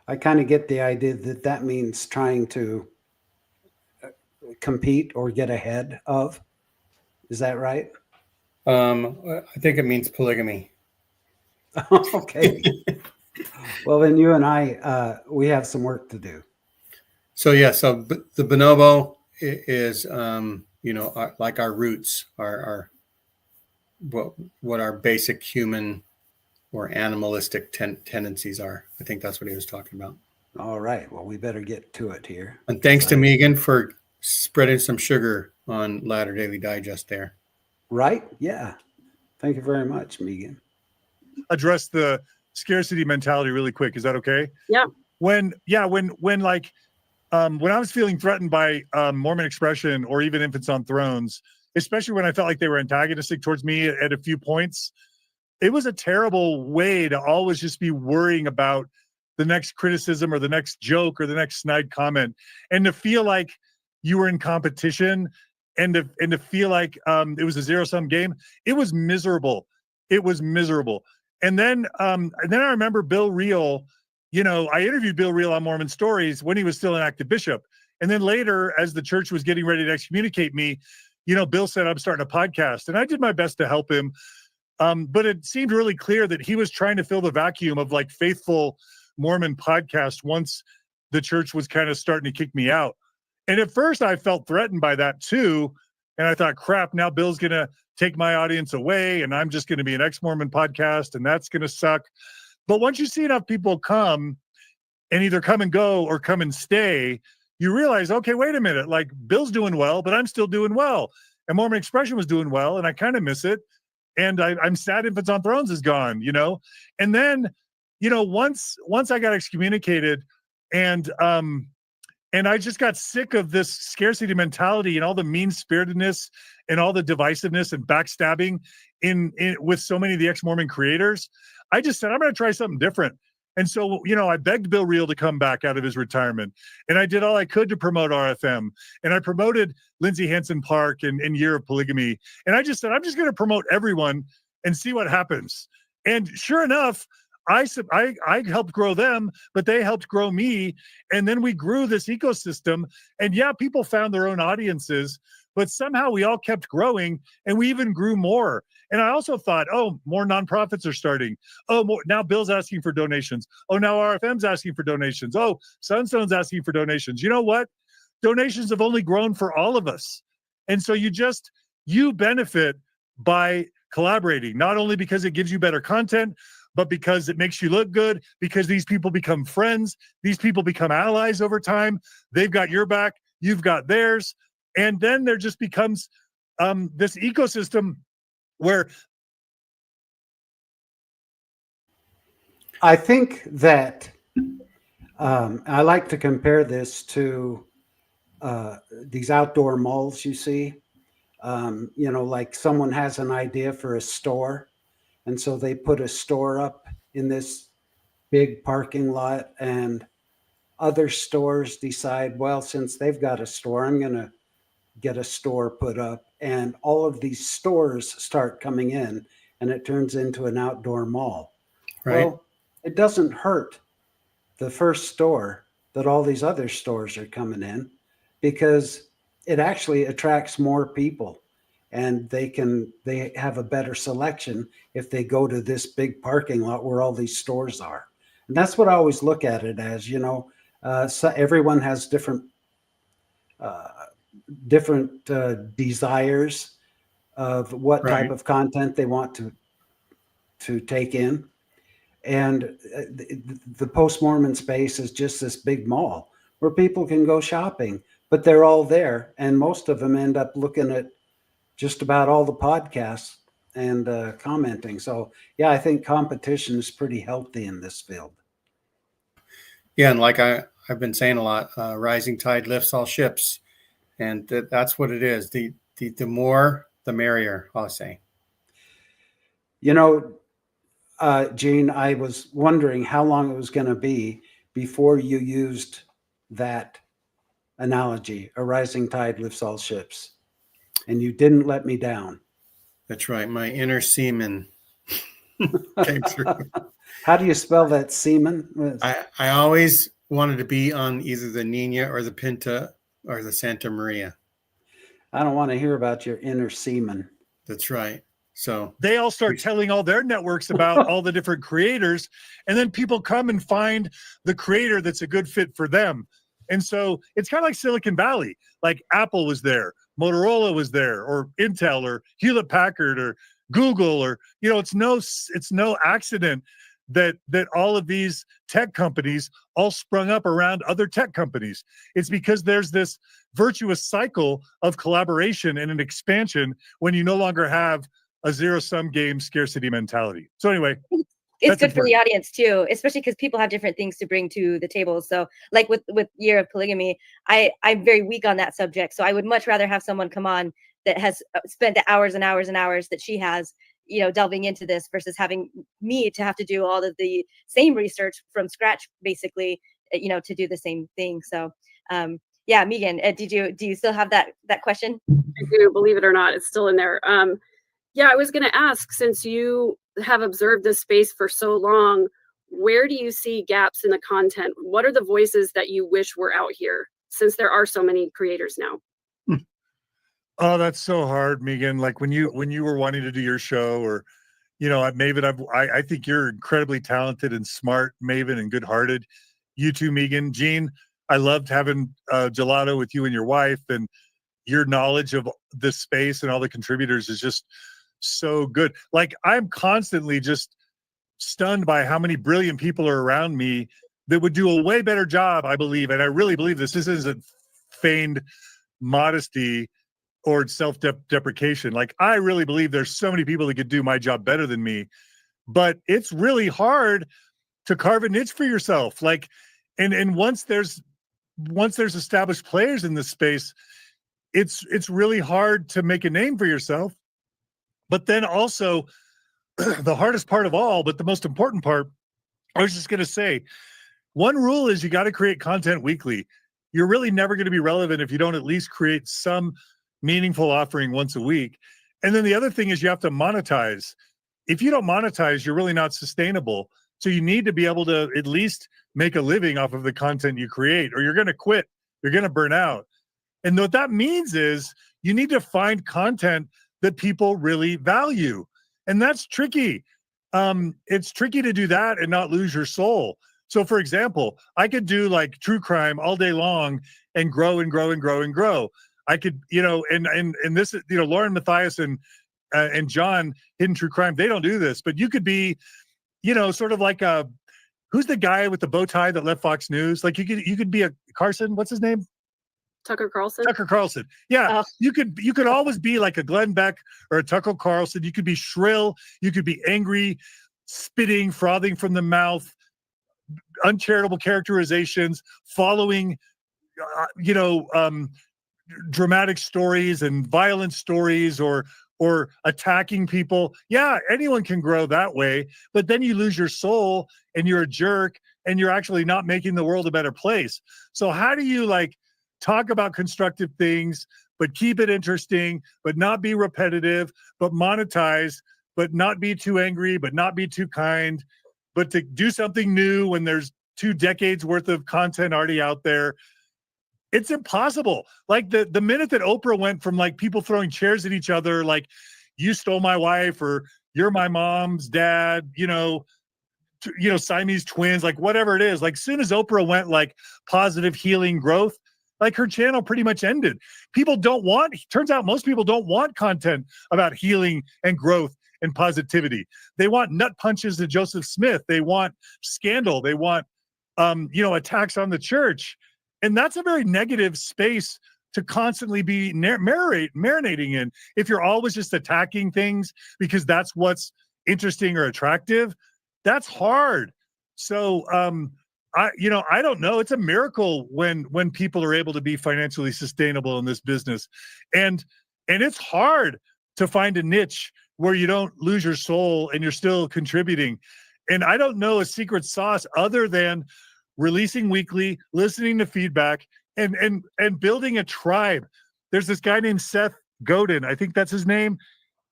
I kind of get the idea that means trying to compete or get ahead of. Is that right? I think it means polygamy. Okay. Well, then you and I, we have some work to do. So the bonobo is, like our roots, our what our basic human or animalistic tendencies are. I think that's what he was talking about. All right. Well, we better get to it here. And thanks to Megan for spreading some sugar on Latter Daily Digest there. Right? Yeah. Thank you very much, Megan. Address the scarcity mentality really quick. Is that okay? Yeah. When I was feeling threatened by Mormon Expression or even Infants on Thrones, especially when I felt like they were antagonistic towards me at a few points, it was a terrible way to always just be worrying about the next criticism or the next joke or the next snide comment, and to feel like you were in competition and to feel like it was a zero-sum game. It was miserable. And then I remember Bill Reel. I interviewed Bill Reel on Mormon Stories when he was still an active bishop. And then later, as the church was getting ready to excommunicate me, Bill said, I'm starting a podcast, and I did my best to help him. But it seemed really clear that he was trying to fill the vacuum of like faithful Mormon podcast once the church was kind of starting to kick me out. And at first I felt threatened by that too. And I thought, crap, now Bill's going to take my audience away and I'm just going to be an ex-Mormon podcast and that's going to suck. But once you see enough people come and either come and go or come and stay, you realize, okay, wait a minute, like Bill's doing well, but I'm still doing well. And Mormon Expression was doing well and I kind of miss it. And I'm sad Infants on Thrones is gone, And then, once I got excommunicated and I just got sick of this scarcity mentality and all the mean-spiritedness and all the divisiveness and backstabbing in with so many of the ex-Mormon creators, I just said, I'm going to try something different. And so, I begged Bill Reel to come back out of his retirement. And I did all I could to promote RFM. And I promoted Lindsay Hansen Park and Year of Polygamy. And I just said, I'm just going to promote everyone and see what happens. And sure enough, I helped grow them, but they helped grow me. And then we grew this ecosystem. And yeah, people found their own audiences, but somehow we all kept growing and we even grew more. And I also thought, oh, more nonprofits are starting. Oh, now Bill's asking for donations. Oh, now RFM's asking for donations. Oh, Sunstone's asking for donations. You know what? Donations have only grown for all of us. And so you benefit by collaborating, not only because it gives you better content, but because it makes you look good, because these people become friends. These people become allies over time. They've got your back. You've got theirs. And then there just becomes this ecosystem where I think that I like to compare this to these outdoor malls you see. Like someone has an idea for a store, and so they put a store up in this big parking lot, and other stores decide, well, since they've got a store, I'm going to get a store put up, and all of these stores start coming in, and it turns into an outdoor mall. Right. Well, it doesn't hurt the first store that all these other stores are coming in, because it actually attracts more people, and they have a better selection if they go to this big parking lot where all these stores are. And that's what I always look at it as. So everyone has different desires of what type of content they want to take in. And the post-Mormon space is just this big mall where people can go shopping, but they're all there. And most of them end up looking at just about all the podcasts and commenting. So yeah, I think competition is pretty healthy in this field. Yeah. And like I've been saying a lot, rising tide lifts all ships. And that's what it is. The more, the merrier, I'll say. Gene, I was wondering how long it was going to be before you used that analogy, a rising tide lifts all ships. And you didn't let me down. That's right. My inner seaman came through. How do you spell that, seaman? I always wanted to be on either the Nina or the Pinta or the Santa Maria. I don't want to hear about your inner seaman. That's right. So they all start telling all their networks about all the different creators, and then people come and find the creator that's a good fit for them. And so it's kind of like Silicon Valley. Like Apple was there, Motorola was there, or Intel, or Hewlett Packard, or Google, or it's no accident that all of these tech companies all sprung up around other tech companies. It's because there's this virtuous cycle of collaboration and an expansion when you no longer have a zero-sum game scarcity mentality. So anyway, it's good for the audience too, especially because people have different things to bring to the table. So like with Year of Polygamy, I'm very weak on that subject. So I would much rather have someone come on that has spent the hours and hours and hours that she has, delving into this, versus having me to have to do all of the same research from scratch, basically, to do the same thing. So yeah, Megan, do you still have that question? I do, believe it or not, it's still in there. Yeah, I was going to ask, since you have observed this space for so long, where do you see gaps in the content? What are the voices that you wish were out here, since there are so many creators now? Oh, that's so hard, Megan. Like when you were wanting to do your show, or Maven, I think you're incredibly talented and smart, Maven, and good-hearted. You too, Megan. Gene, I loved having gelato with you and your wife, and your knowledge of this space and all the contributors is just so good. Like I'm constantly just stunned by how many brilliant people are around me that would do a way better job, I believe. And I really believe this isn't feigned modesty or self-deprecation. Like I really believe there's so many people that could do my job better than me, but it's really hard to carve a niche for yourself. Like, and once there's established players in this space, it's really hard to make a name for yourself. But then also the hardest part of all, but the most important part, I was just going to say, one rule is you got to create content weekly. You're really never going to be relevant if you don't at least create some meaningful offering once a week. And then the other thing is you have to monetize. If you don't monetize, you're really not sustainable. So you need to be able to at least make a living off of the content you create, or you're going to quit. You're going to burn out. And what that means is you need to find content that people really value. And that's tricky. It's tricky to do that and not lose your soul. So for example, I could do like true crime all day long and grow and grow and grow and grow. I could, and this, Lauren Matthias and John Hidden True Crime, they don't do this, but you could be, sort of like who's the guy with the bow tie that left Fox News? Like you could be a Carson, what's his name? Tucker Carlson. Tucker Carlson. Yeah. Oh. You could always be like a Glenn Beck or a Tucker Carlson. You could be shrill. You could be angry, spitting, frothing from the mouth, uncharitable characterizations, following, dramatic stories and violent stories, or attacking people. Yeah, anyone can grow that way, but then you lose your soul and you're a jerk and you're actually not making the world a better place. So how do you talk about constructive things, but keep it interesting, but not be repetitive, but monetize, but not be too angry, but not be too kind, but to do something new when there's 2 decades worth of content already out there? It's impossible. Like the minute that Oprah went from people throwing chairs at each other, like you stole my wife, or you're my mom's dad, Siamese twins, like whatever it is, like soon as Oprah went positive healing growth, her channel pretty much ended. Turns out most people don't want content about healing and growth and positivity. They want nut punches to Joseph Smith. They want scandal. They want, attacks on the church. And that's a very negative space to constantly be marinating in. If you're always just attacking things because that's what's interesting or attractive, that's hard. So, I don't know. It's a miracle when people are able to be financially sustainable in this business. And it's hard to find a niche where you don't lose your soul and you're still contributing. And I don't know a secret sauce other than releasing weekly, listening to feedback, and building a tribe. There's this guy named Seth Godin. I think that's his name.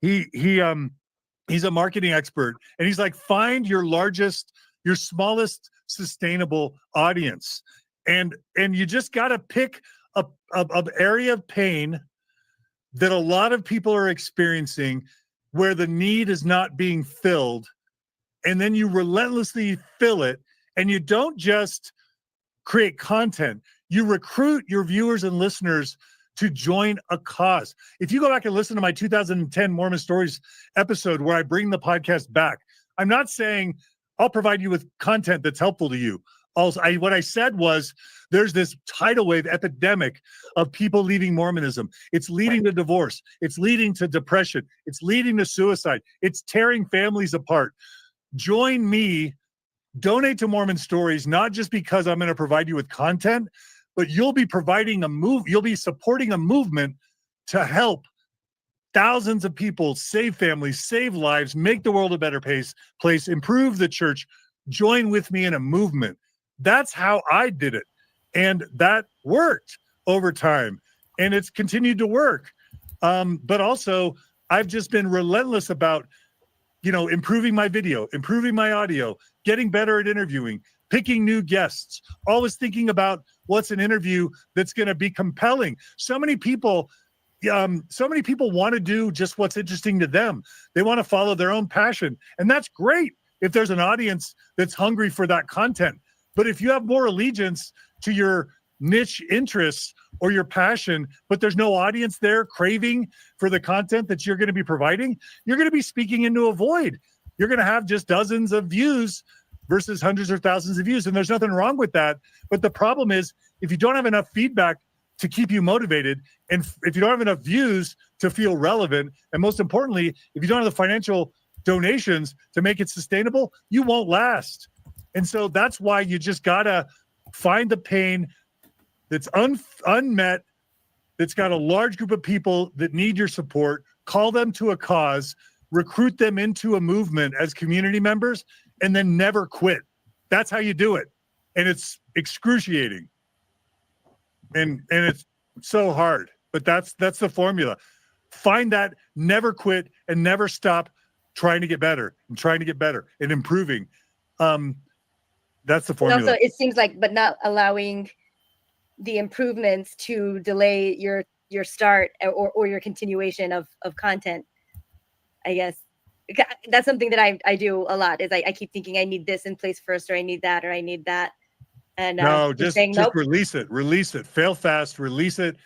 He's a marketing expert, and he's like, find your smallest sustainable audience, and you just got to pick a area of pain that a lot of people are experiencing where the need is not being filled, and then you relentlessly fill it. And you don't just create content, you recruit your viewers and listeners to join a cause. If you go back and listen to my 2010 Mormon Stories episode where I bring the podcast back, I'm not saying I'll provide you with content that's helpful to you. What I said was there's this tidal wave epidemic of people leaving Mormonism. It's leading to divorce. It's leading to depression. It's leading to suicide. It's tearing families apart. Join me. Donate to Mormon Stories, not just because I'm going to provide you with content, but you'll be supporting a movement to help thousands of people save families, save lives, make the world a better place, improve the church. Join with me in a movement. That's how I did it. And that worked over time. And it's continued to work. But also, I've just been relentless about improving my video, improving my audio, getting better at interviewing, picking new guests, always thinking about what's an interview that's going to be compelling. So many people so many people want to do just what's interesting to them. They want to follow their own passion. And that's great if there's an audience that's hungry for that content. But if you have more allegiance to your niche interests or your passion, but there's no audience there craving for the content that you're going to be providing, you're going to be speaking into a void. You're going to have just dozens of views versus hundreds or thousands of views. And there's nothing wrong with that. But the problem is, if you don't have enough feedback to keep you motivated, and if you don't have enough views to feel relevant, and most importantly, if you don't have the financial donations to make it sustainable, you won't last. And so that's why you just gotta find the pain that's unmet, that's got a large group of people that need your support, call them to a cause, recruit them into a movement as community members, and then never quit. That's how you do it. And it's excruciating. And it's so hard, but that's the formula. Find that, never quit, and never stop trying to get better and improving. That's the formula. And also, it seems like, but not allowing the improvements to delay your start or your continuation of content. I guess that's something that I do a lot. Is I keep thinking I need this in place first, or I need that, or I need that. And no, just nope. release it, fail fast, release it,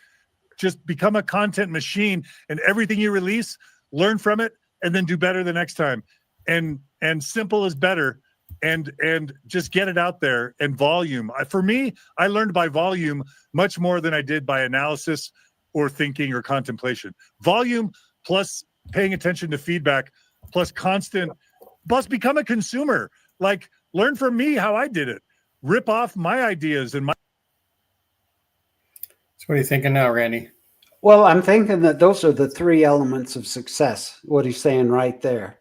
just become a content machine, and everything you release, learn from it, and then do better the next time. And simple is better, and just get it out there. And volume, for me, I learned by volume much more than I did by analysis or thinking or contemplation. Volume plus paying attention to feedback plus become a consumer. Like, learn from me how I did it. Rip off my ideas and my. So what are you thinking now, Randy? Well, I'm thinking that those are the three elements of success, what he's saying right there.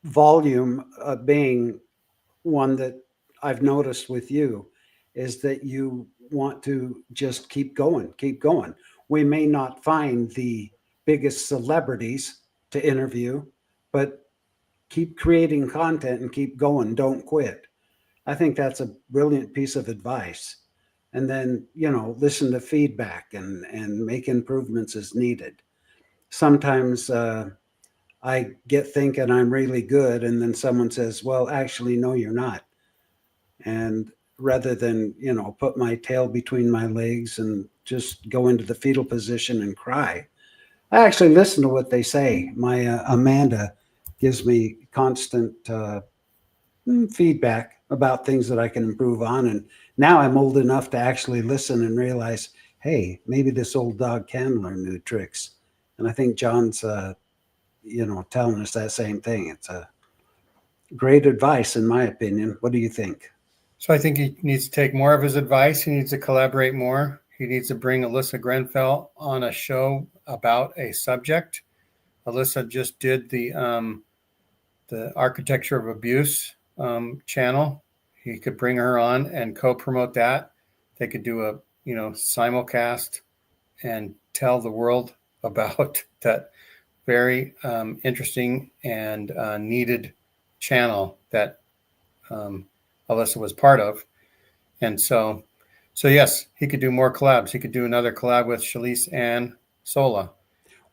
Volume being one that I've noticed with you is that you want to just keep going. We may not find the biggest celebrities to interview, but keep creating content and keep going. Don't quit. I think that's a brilliant piece of advice. And then, listen to feedback and make improvements as needed. Sometimes I get thinking I'm really good, and then someone says, well, actually, no, you're not. And rather than, put my tail between my legs and just go into the fetal position and cry, I actually listen to what they say. My Amanda gives me constant feedback about things that I can improve on. And now I'm old enough to actually listen and realize, hey, maybe this old dog can learn new tricks. And I think John's, telling us that same thing. It's a great advice, in my opinion. What do you think? So I think he needs to take more of his advice. He needs to collaborate more. He needs to bring Alyssa Grenfell on a show about a subject. Alyssa just did the Architecture of Abuse channel. He could bring her on and co-promote that. They could do a simulcast and tell the world about that very interesting and needed channel that Alyssa was part of. And so yes, he could do more collabs. He could do another collab with Shalise Ann Sola.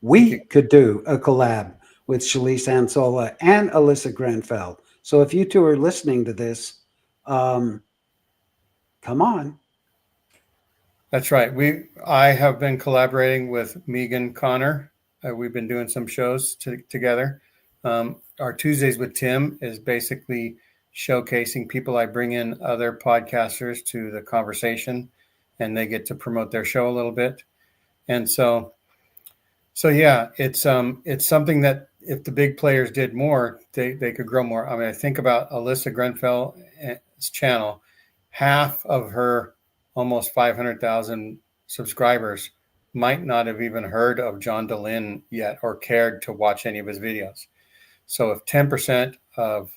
We could do a collab with Shalise Ann Sola and Alyssa Grenfell. So if you two are listening to this, come on. That's right. I have been collaborating with Megan Connor. We've been doing some shows together. Our Tuesdays with Tim is basically showcasing people. I bring in other podcasters to the conversation, and they get to promote their show a little bit. And so yeah, it's something that if the big players did more, they could grow more. I mean, I think about Alyssa Grenfell's channel. Half of her almost 500,000 subscribers might not have even heard of John Dehlin yet or cared to watch any of his videos. So if 10% of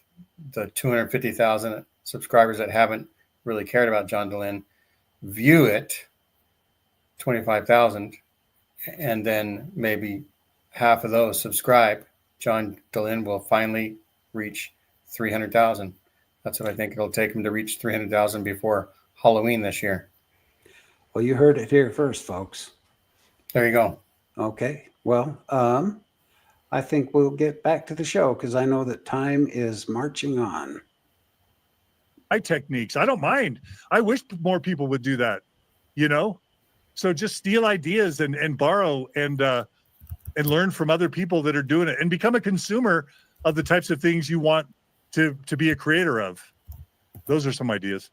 the 250,000 subscribers that haven't really cared about John Dehlin view it, 25,000, and then maybe half of those subscribe, John Dehlin will finally reach 300,000. That's what I think it'll take him to reach 300,000 before Halloween this year. Well, you heard it here first, folks. There you go. Okay. Well, I think we'll get back to the show because I know that time is marching on. My techniques, I don't mind. I wish more people would do that, you know? So just steal ideas and borrow and learn from other people that are doing it and become a consumer of the types of things you want to be a creator of. Those are some ideas.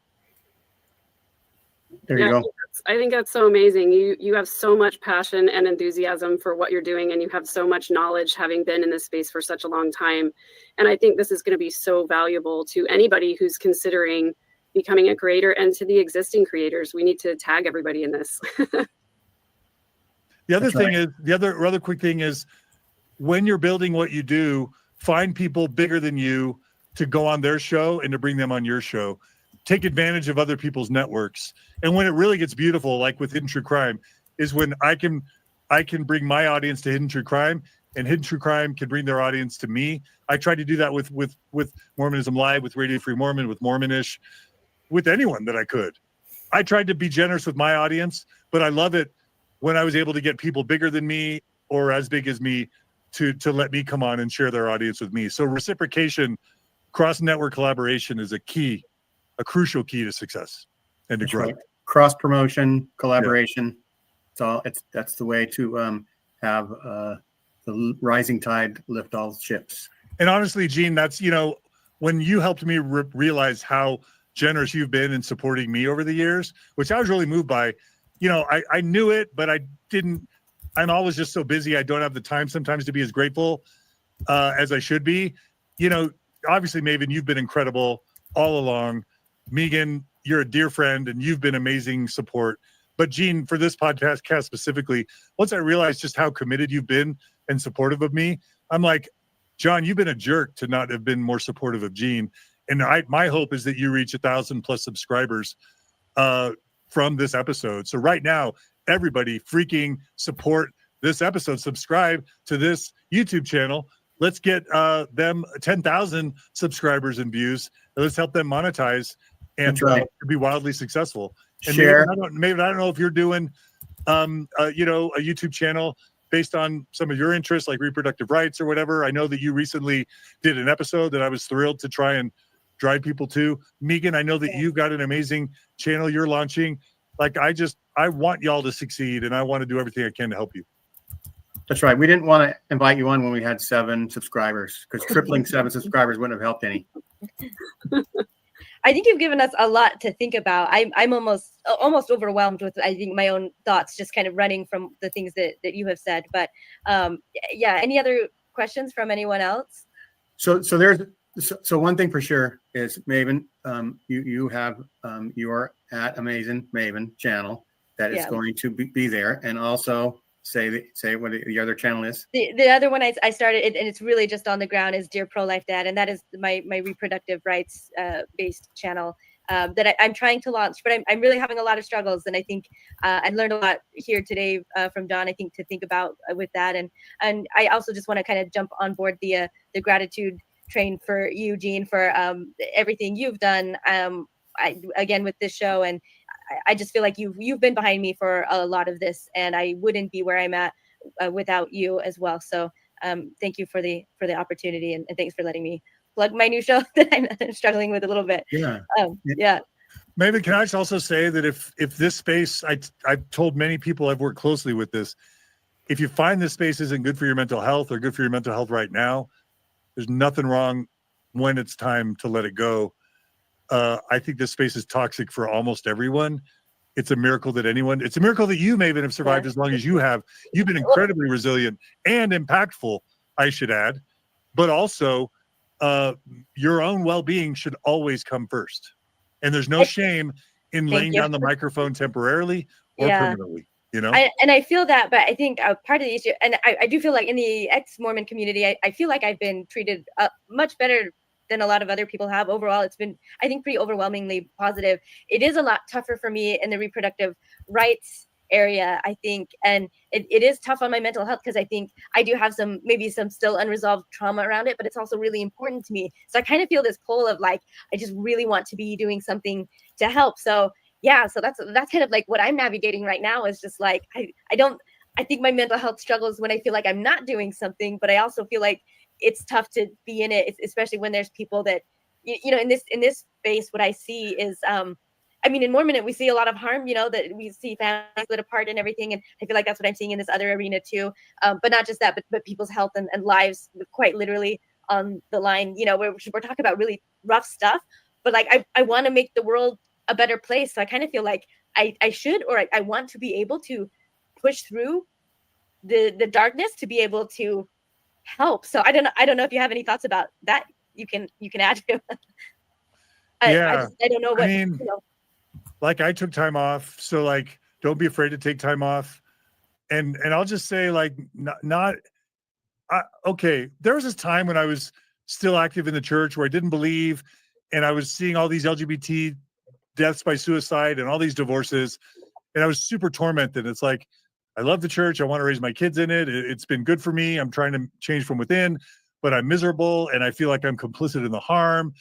There you go. I think that's so amazing. You have so much passion and enthusiasm for what you're doing, and you have so much knowledge, having been in this space for such a long time. And I think this is going to be so valuable to anybody who's considering becoming a creator, and to the existing creators. We need to tag everybody in this. The other thing is, the other quick thing is, when you're building what you do, find people bigger than you to go on their show and to bring them on your show. Take advantage of other people's networks. And when it really gets beautiful, like with Hidden True Crime, is when I can bring my audience to Hidden True Crime, and Hidden True Crime can bring their audience to me. I try to do that with Mormonism Live, with Radio Free Mormon, with Mormonish, with anyone that I could. I tried to be generous with my audience, but I love it when I was able to get people bigger than me or as big as me to let me come on and share their audience with me. So reciprocation, cross-network collaboration is a crucial key to success and to growth. Right. Cross promotion, collaboration. Yeah. That's the way to have the rising tide lift all ships. And honestly, Gene, that's, when you helped me realize how generous you've been in supporting me over the years, which I was really moved by. I knew it, but I'm always just so busy. I don't have the time sometimes to be as grateful as I should be. Obviously, Maven, you've been incredible all along. Megan, you're a dear friend and you've been amazing support. But Gene, for this podcast specifically, once I realized just how committed you've been and supportive of me, I'm like, John, you've been a jerk to not have been more supportive of Gene. And my hope is that you reach 1,000+ subscribers from this episode. So right now, everybody freaking support this episode. Subscribe to this YouTube channel. Let's get them 10,000 subscribers and views. Let's help them monetize and be wildly successful. And Share. Maybe I don't know if you're doing, a YouTube channel based on some of your interests, like reproductive rights or whatever. I know that you recently did an episode that I was thrilled to try and drive people to. Megan, I know that you've got an amazing channel you're launching. Like, I want y'all to succeed, and I want to do everything I can to help you. That's right. We didn't want to invite you on when we had 7 subscribers, because tripling 7 subscribers wouldn't have helped any. I think you've given us a lot to think about. I'm almost overwhelmed with, I think, my own thoughts, just kind of running from the things that you have said. But any other questions from anyone else? So one thing for sure is, Maven, you have your at Amazing Maven channel that is going to be there, and also say what the other channel is. The other one I started, and it's really just on the ground, is Dear Pro-Life Dad, and that is my reproductive rights based channel that I'm trying to launch. But I'm really having a lot of struggles, and I think I learned a lot here today from John, I think, to think about with that. And I also just want to kind of jump on board the gratitude train for you, Gene, for everything you've done again with this show. And I just feel like you've been behind me for a lot of this, and I wouldn't be where I'm at without you as well. So thank you for the opportunity, and thanks for letting me plug my new show that I'm struggling with a little bit. Yeah. Maybe can I also say that if this space, I've told many people I've worked closely with this, if you find this space isn't good for your mental health or good for your mental health right now, there's nothing wrong when it's time to let it go. I think this space is toxic for almost everyone. It's a miracle that it's a miracle that you, Maven, have survived as long as you have. You've been incredibly resilient and impactful, I should add. But also, your own well-being should always come first. And there's no shame in laying down the microphone temporarily or permanently. I feel that, but I think part of the issue, and I do feel like in the ex-Mormon community, I feel like I've been treated much better than a lot of other people have. Overall, it's been, I think, pretty overwhelmingly positive. It is a lot tougher for me in the reproductive rights area, I think, and it is tough on my mental health, because I think I do have some still unresolved trauma around it, but it's also really important to me. So I kind of feel this pull of like, I just really want to be doing something to help. So yeah, so that's kind of like what I'm navigating right now, is just like, I don't I think my mental health struggles when I feel like I'm not doing something, but I also feel like it's tough to be in it, especially when there's people that, in this space, what I see is, I mean, in Mormon, we see a lot of harm, that we see families split apart and everything. And I feel like that's what I'm seeing in this other arena too. But not just that, but people's health and lives quite literally on the line, we're talking about really rough stuff, but like, I want to make the world a better place. So I kind of feel like I should, or I want to be able to push through the darkness to be able to help. So I don't know if you have any thoughts about that. You can add to. I don't know what. I mean, like I took time off, so like don't be afraid to take time off. And I'll just say like okay. There was this time when I was still active in the church where I didn't believe, and I was seeing all these LGBT deaths by suicide and all these divorces, and I was super tormented. It's like, I love the church. I want to raise my kids in it. It's been good for me. I'm trying to change from within, but I'm miserable and I feel like I'm complicit in the harm.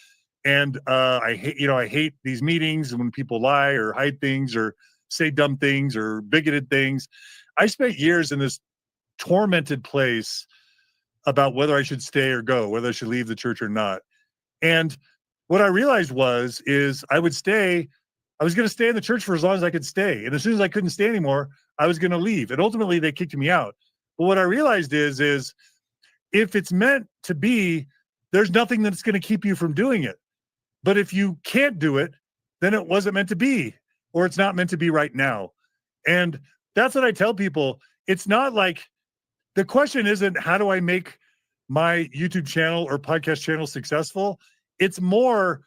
And I hate these meetings when people lie or hide things or say dumb things or bigoted things. I spent years in this tormented place about whether I should stay or go, whether I should leave the church or not. And what I realized is I would stay. I was going to stay in the church for as long as I could stay. And as soon as I couldn't stay anymore, I was going to leave. And ultimately they kicked me out. But what I realized is if it's meant to be, there's nothing that's going to keep you from doing it. But if you can't do it, then it wasn't meant to be, or it's not meant to be right now. And that's what I tell people. It's not like, the question isn't how do I make my YouTube channel or podcast channel successful? It's more,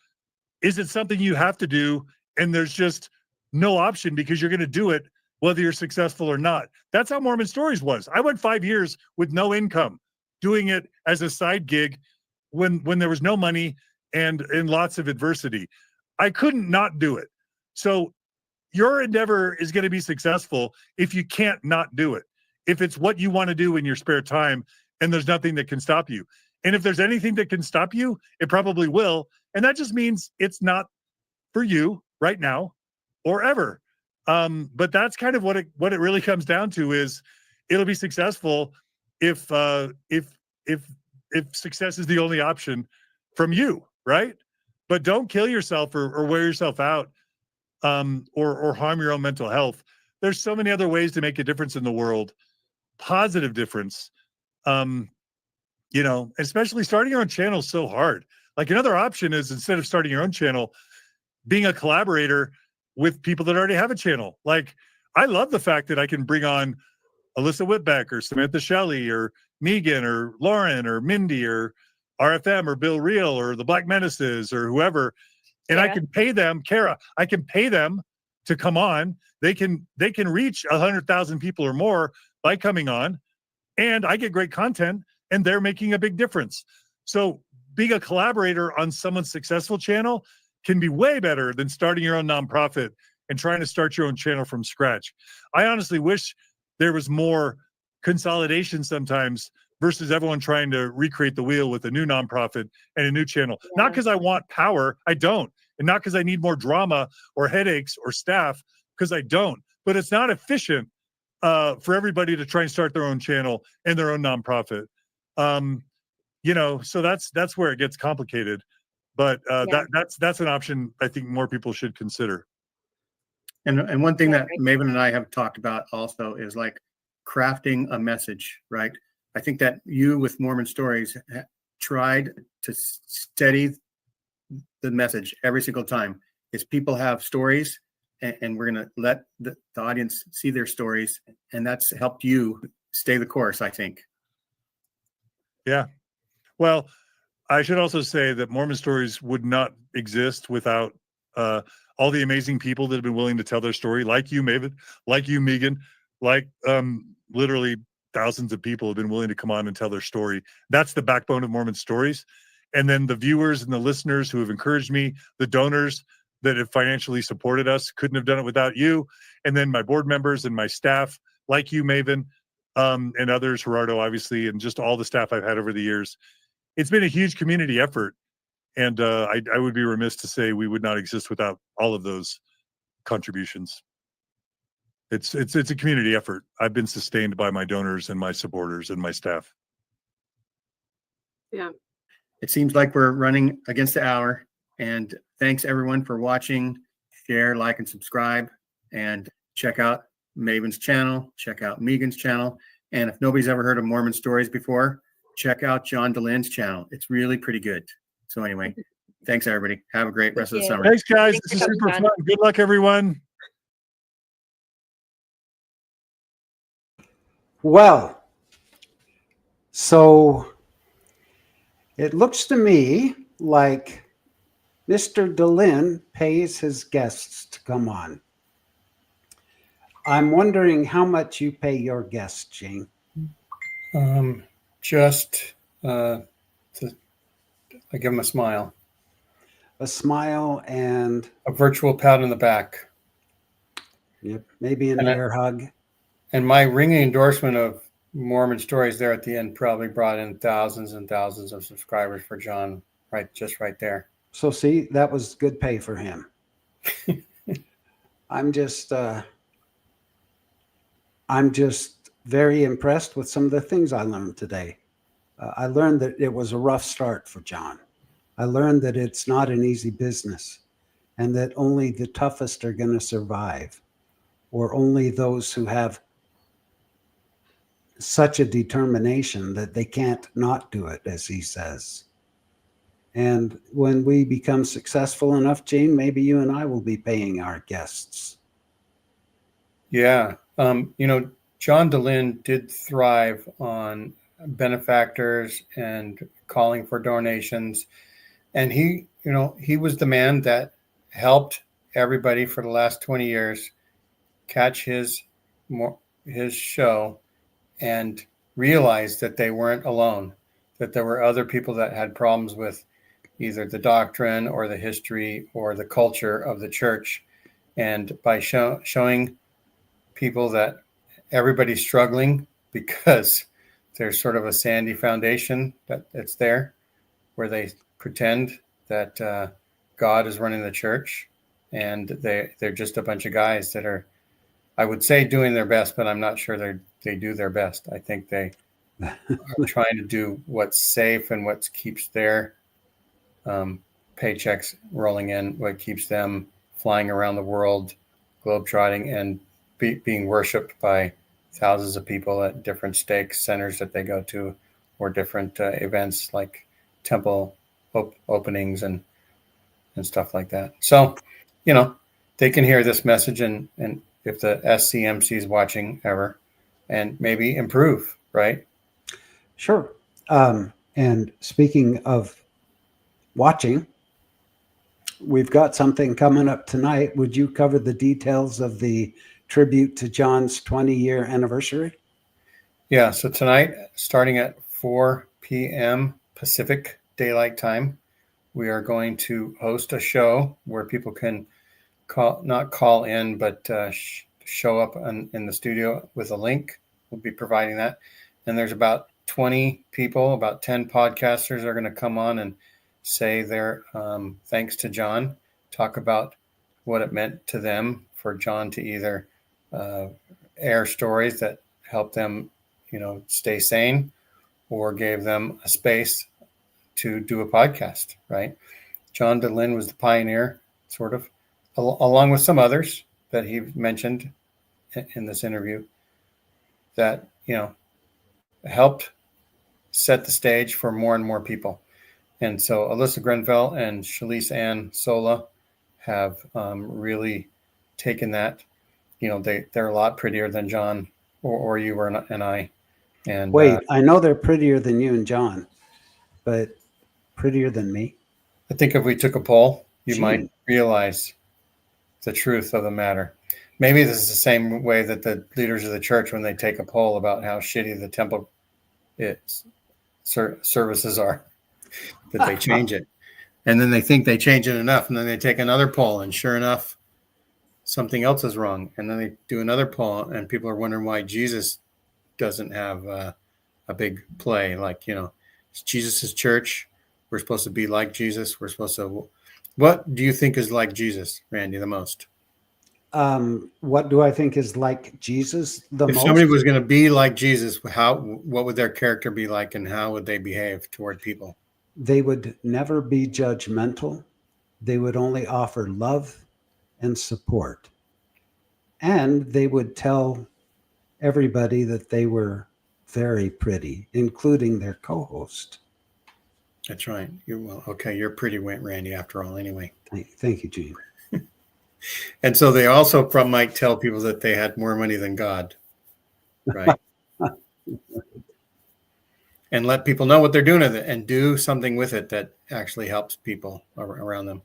is it something you have to do? And there's just no option because you're going to do it whether you're successful or not. That's how Mormon Stories was. I went 5 years with no income, doing it as a side gig when there was no money and in lots of adversity. I couldn't not do it. So your endeavor is going to be successful if you can't not do it. If it's what you want to do in your spare time and there's nothing that can stop you. And if there's anything that can stop you, it probably will. And that just means it's not for you right now or ever. But that's kind of what it really comes down to is it'll be successful if success is the only option from you, right? But don't kill yourself or wear yourself out or harm your own mental health. There's so many other ways to make a difference in the world, positive difference. Especially starting your own channel is so hard. Like another option is instead of starting your own channel, being a collaborator with people that already have a channel. Like I love the fact that I can bring on Alyssa Whitbeck or Samantha Shelley or Megan or Lauren or Mindy or RFM or Bill Reel or the Black Menaces or whoever. And I can pay them, Kara, I can pay them to come on. They can reach 100,000 people or more by coming on, and I get great content and they're making a big difference. So being a collaborator on someone's successful channel can be way better than starting your own nonprofit and trying to start your own channel from scratch. I honestly wish there was more consolidation sometimes versus everyone trying to recreate the wheel with a new nonprofit and a new channel. Yeah. Not because I want power, I don't. And not because I need more drama or headaches or staff, because I don't. But it's not efficient for everybody to try and start their own channel and their own nonprofit. So that's where it gets complicated. But that's an option I think more people should consider. And one thing that Maven and I have talked about also is like crafting a message, right? I think that you with Mormon Stories tried to steady the message every single time. Is people have stories and we're going to let the audience see their stories. And that's helped you stay the course, I think. Yeah. Well, I should also say that Mormon Stories would not exist without all the amazing people that have been willing to tell their story, like you, Maven, like you, Megan, like literally thousands of people have been willing to come on and tell their story. That's the backbone of Mormon Stories. And then the viewers and the listeners who have encouraged me, the donors that have financially supported us, couldn't have done it without you. And then my board members and my staff, like you, Maven, and others, Gerardo, obviously, and just all the staff I've had over the years. It's been a huge community effort. And I would be remiss to say we would not exist without all of those contributions. It's a community effort. I've been sustained by my donors and my supporters and my staff. Yeah. It seems like we're running against the hour. And thanks everyone for watching. Share, like, and subscribe. And check out Maven's channel. Check out Megan's channel. And if nobody's ever heard of Mormon Stories before, check out John Dehlin's channel. It's really pretty good. So anyway, thanks everybody. Have a great rest of the summer. Thanks, guys. Thanks This for is coming, super John. fun. Good luck, everyone. Well, so it looks to me like Mr. Dehlin pays his guests to come on. I'm wondering how much you pay your guests, Gene. Just I give them a smile, A smile and a virtual pat on the back, maybe an And air hug. and my ringing endorsement of Mormon Stories there at the end probably brought in thousands and thousands of subscribers for John, right there. So see, that was good pay for him. I'm just very impressed with some of the things I learned today. I learned that it was a rough start for John. I learned that it's not an easy business and that only the toughest are going to survive, or only those who have such a determination that they can't not do it, as he says. And when we become successful enough, Gene, maybe you and I will be paying our guests. Yeah. John Dehlin did thrive on benefactors and calling for donations. And he was the man that helped everybody for the last 20 years catch his show and realize that they weren't alone, that there were other people that had problems with either the doctrine or the history or the culture of the church. And by showing people that everybody's struggling because there's sort of a sandy foundation that's there where they pretend that God is running the church, and they're just a bunch of guys that are, I would say, doing their best, but I'm not sure they do their best. I think they are trying to do what's safe and what keeps their paychecks rolling in, what keeps them flying around the world, globetrotting, and being worshipped by thousands of people at different stake centers that they go to, or different events like temple openings and stuff like that. So, they can hear this message, and if the SCMC is watching ever, and maybe improve, right? Sure. And speaking of watching, we've got something coming up tonight. Would you cover the details of the tribute to John's 20-year anniversary? Yeah. So tonight, starting at 4 p.m. Pacific Daylight Time, we are going to host a show where people can not call in, but show up in the studio with a link. We'll be providing that. And there's about 20 people, about 10 podcasters are going to come on and say their thanks to John, talk about what it meant to them for John to either air stories that helped them, stay sane, or gave them a space to do a podcast, right? John Dehlin was the pioneer, sort of, along with some others that he mentioned in this interview, that, helped set the stage for more and more people. And so Alyssa Grenfell and Shalise Ann Sola have really taken that. They're a lot prettier than John or you and I. And wait, I know they're prettier than you and John, but prettier than me? I think if we took a poll, you Gene. might realize the truth of the matter. Maybe this is the same way that the leaders of the church, when they take a poll about how shitty the temple services are, that they change it. And then they think they change it enough. And then they take another poll, and sure enough, something else is wrong. And then they do another poll, and people are wondering why Jesus doesn't have a big play. Like, it's Jesus's church. We're supposed to be like Jesus. What do you think is like Jesus, Randy, the most? what do I think is like Jesus the If most? somebody was going to be like Jesus, what would their character be like, and how would they behave toward people? They would never be judgmental. They would only offer love and support. And they would tell everybody that they were very pretty, including their co-host. That's right. You're pretty, Randy, after all, anyway. Thank you, Gene. And so they also might tell people that they had more money than God, right? And let people know what they're doing with it and do something with it that actually helps people around them.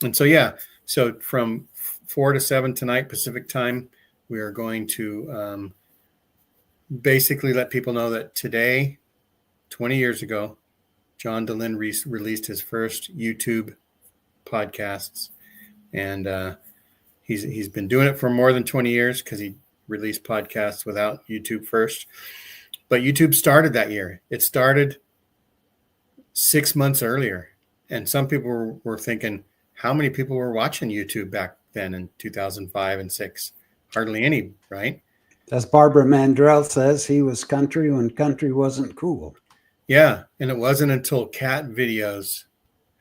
And so, so from 4 to 7 tonight, Pacific time, we are going to basically let people know that today, 20 years ago, John Dehlin released his first YouTube podcasts. And he's been doing it for more than 20 years because he released podcasts without YouTube first. But YouTube started that year. It started 6 months earlier. And some people were thinking, how many people were watching YouTube back then in 2005 and 6? Hardly any, right? As Barbara Mandrell says, he was country when country wasn't cool. Yeah. And it wasn't until cat videos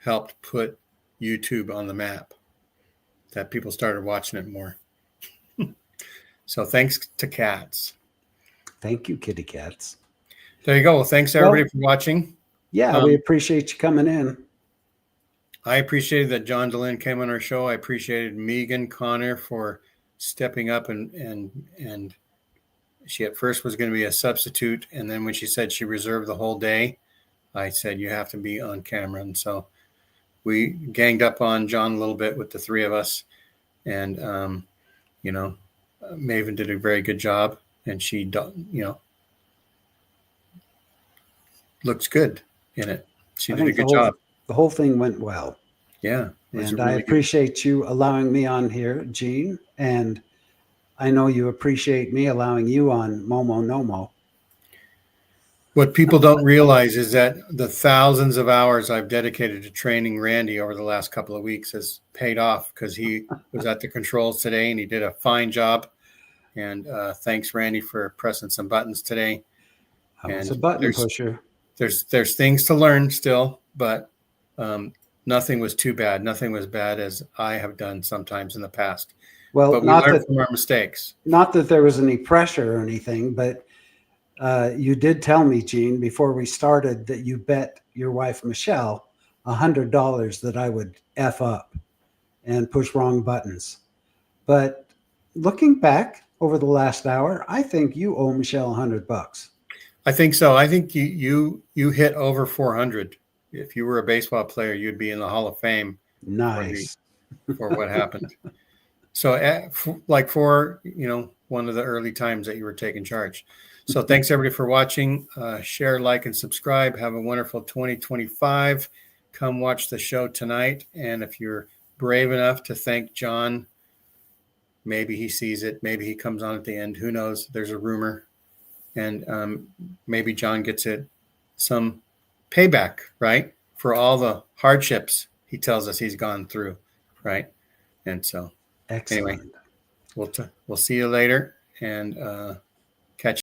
helped put YouTube on the map that people started watching it more. So thanks to cats. Thank you, kitty cats. There you go. Well, thanks everybody for watching. Yeah, we appreciate you coming in. I appreciated that John Dehlin came on our show. I appreciated Megan Connor for stepping up and she at first was going to be a substitute. And then when she said she reserved the whole day, I said, you have to be on camera. And so we ganged up on John a little bit with the three of us. And, Maven did a very good job. And she, looks good in it. She did a good job. The whole thing went well. Yeah. And I appreciate you allowing me on here, Gene. And I know you appreciate me allowing you on Momo Nomo. What people don't realize is that the thousands of hours I've dedicated to training Randy over the last couple of weeks has paid off because he was at the controls today and he did a fine job. And thanks, Randy, for pressing some buttons today. I was a button pusher. There's things to learn still, but nothing was too bad. Nothing was bad as I have done sometimes in the past. Well, but we learned from our mistakes. Not that there was any pressure or anything, but you did tell me, Gene, before we started that you bet your wife, Michelle, $100 that I would F up and push wrong buttons. But looking back over the last hour, I think you owe Michelle $100. I think so. I think you hit over 400. If you were a baseball player, you'd be in the Hall of Fame. Nice. For what happened. So for one of the early times that you were taking charge. So thanks everybody for watching. Share, like, and subscribe. Have a wonderful 2025. Come watch the show tonight. And if you're brave enough to thank John, maybe he sees it. Maybe he comes on at the end. Who knows? There's a rumor. And maybe John gets some payback, right? For all the hardships he tells us he's gone through, right? And so excellent. Anyway, we'll see you later. And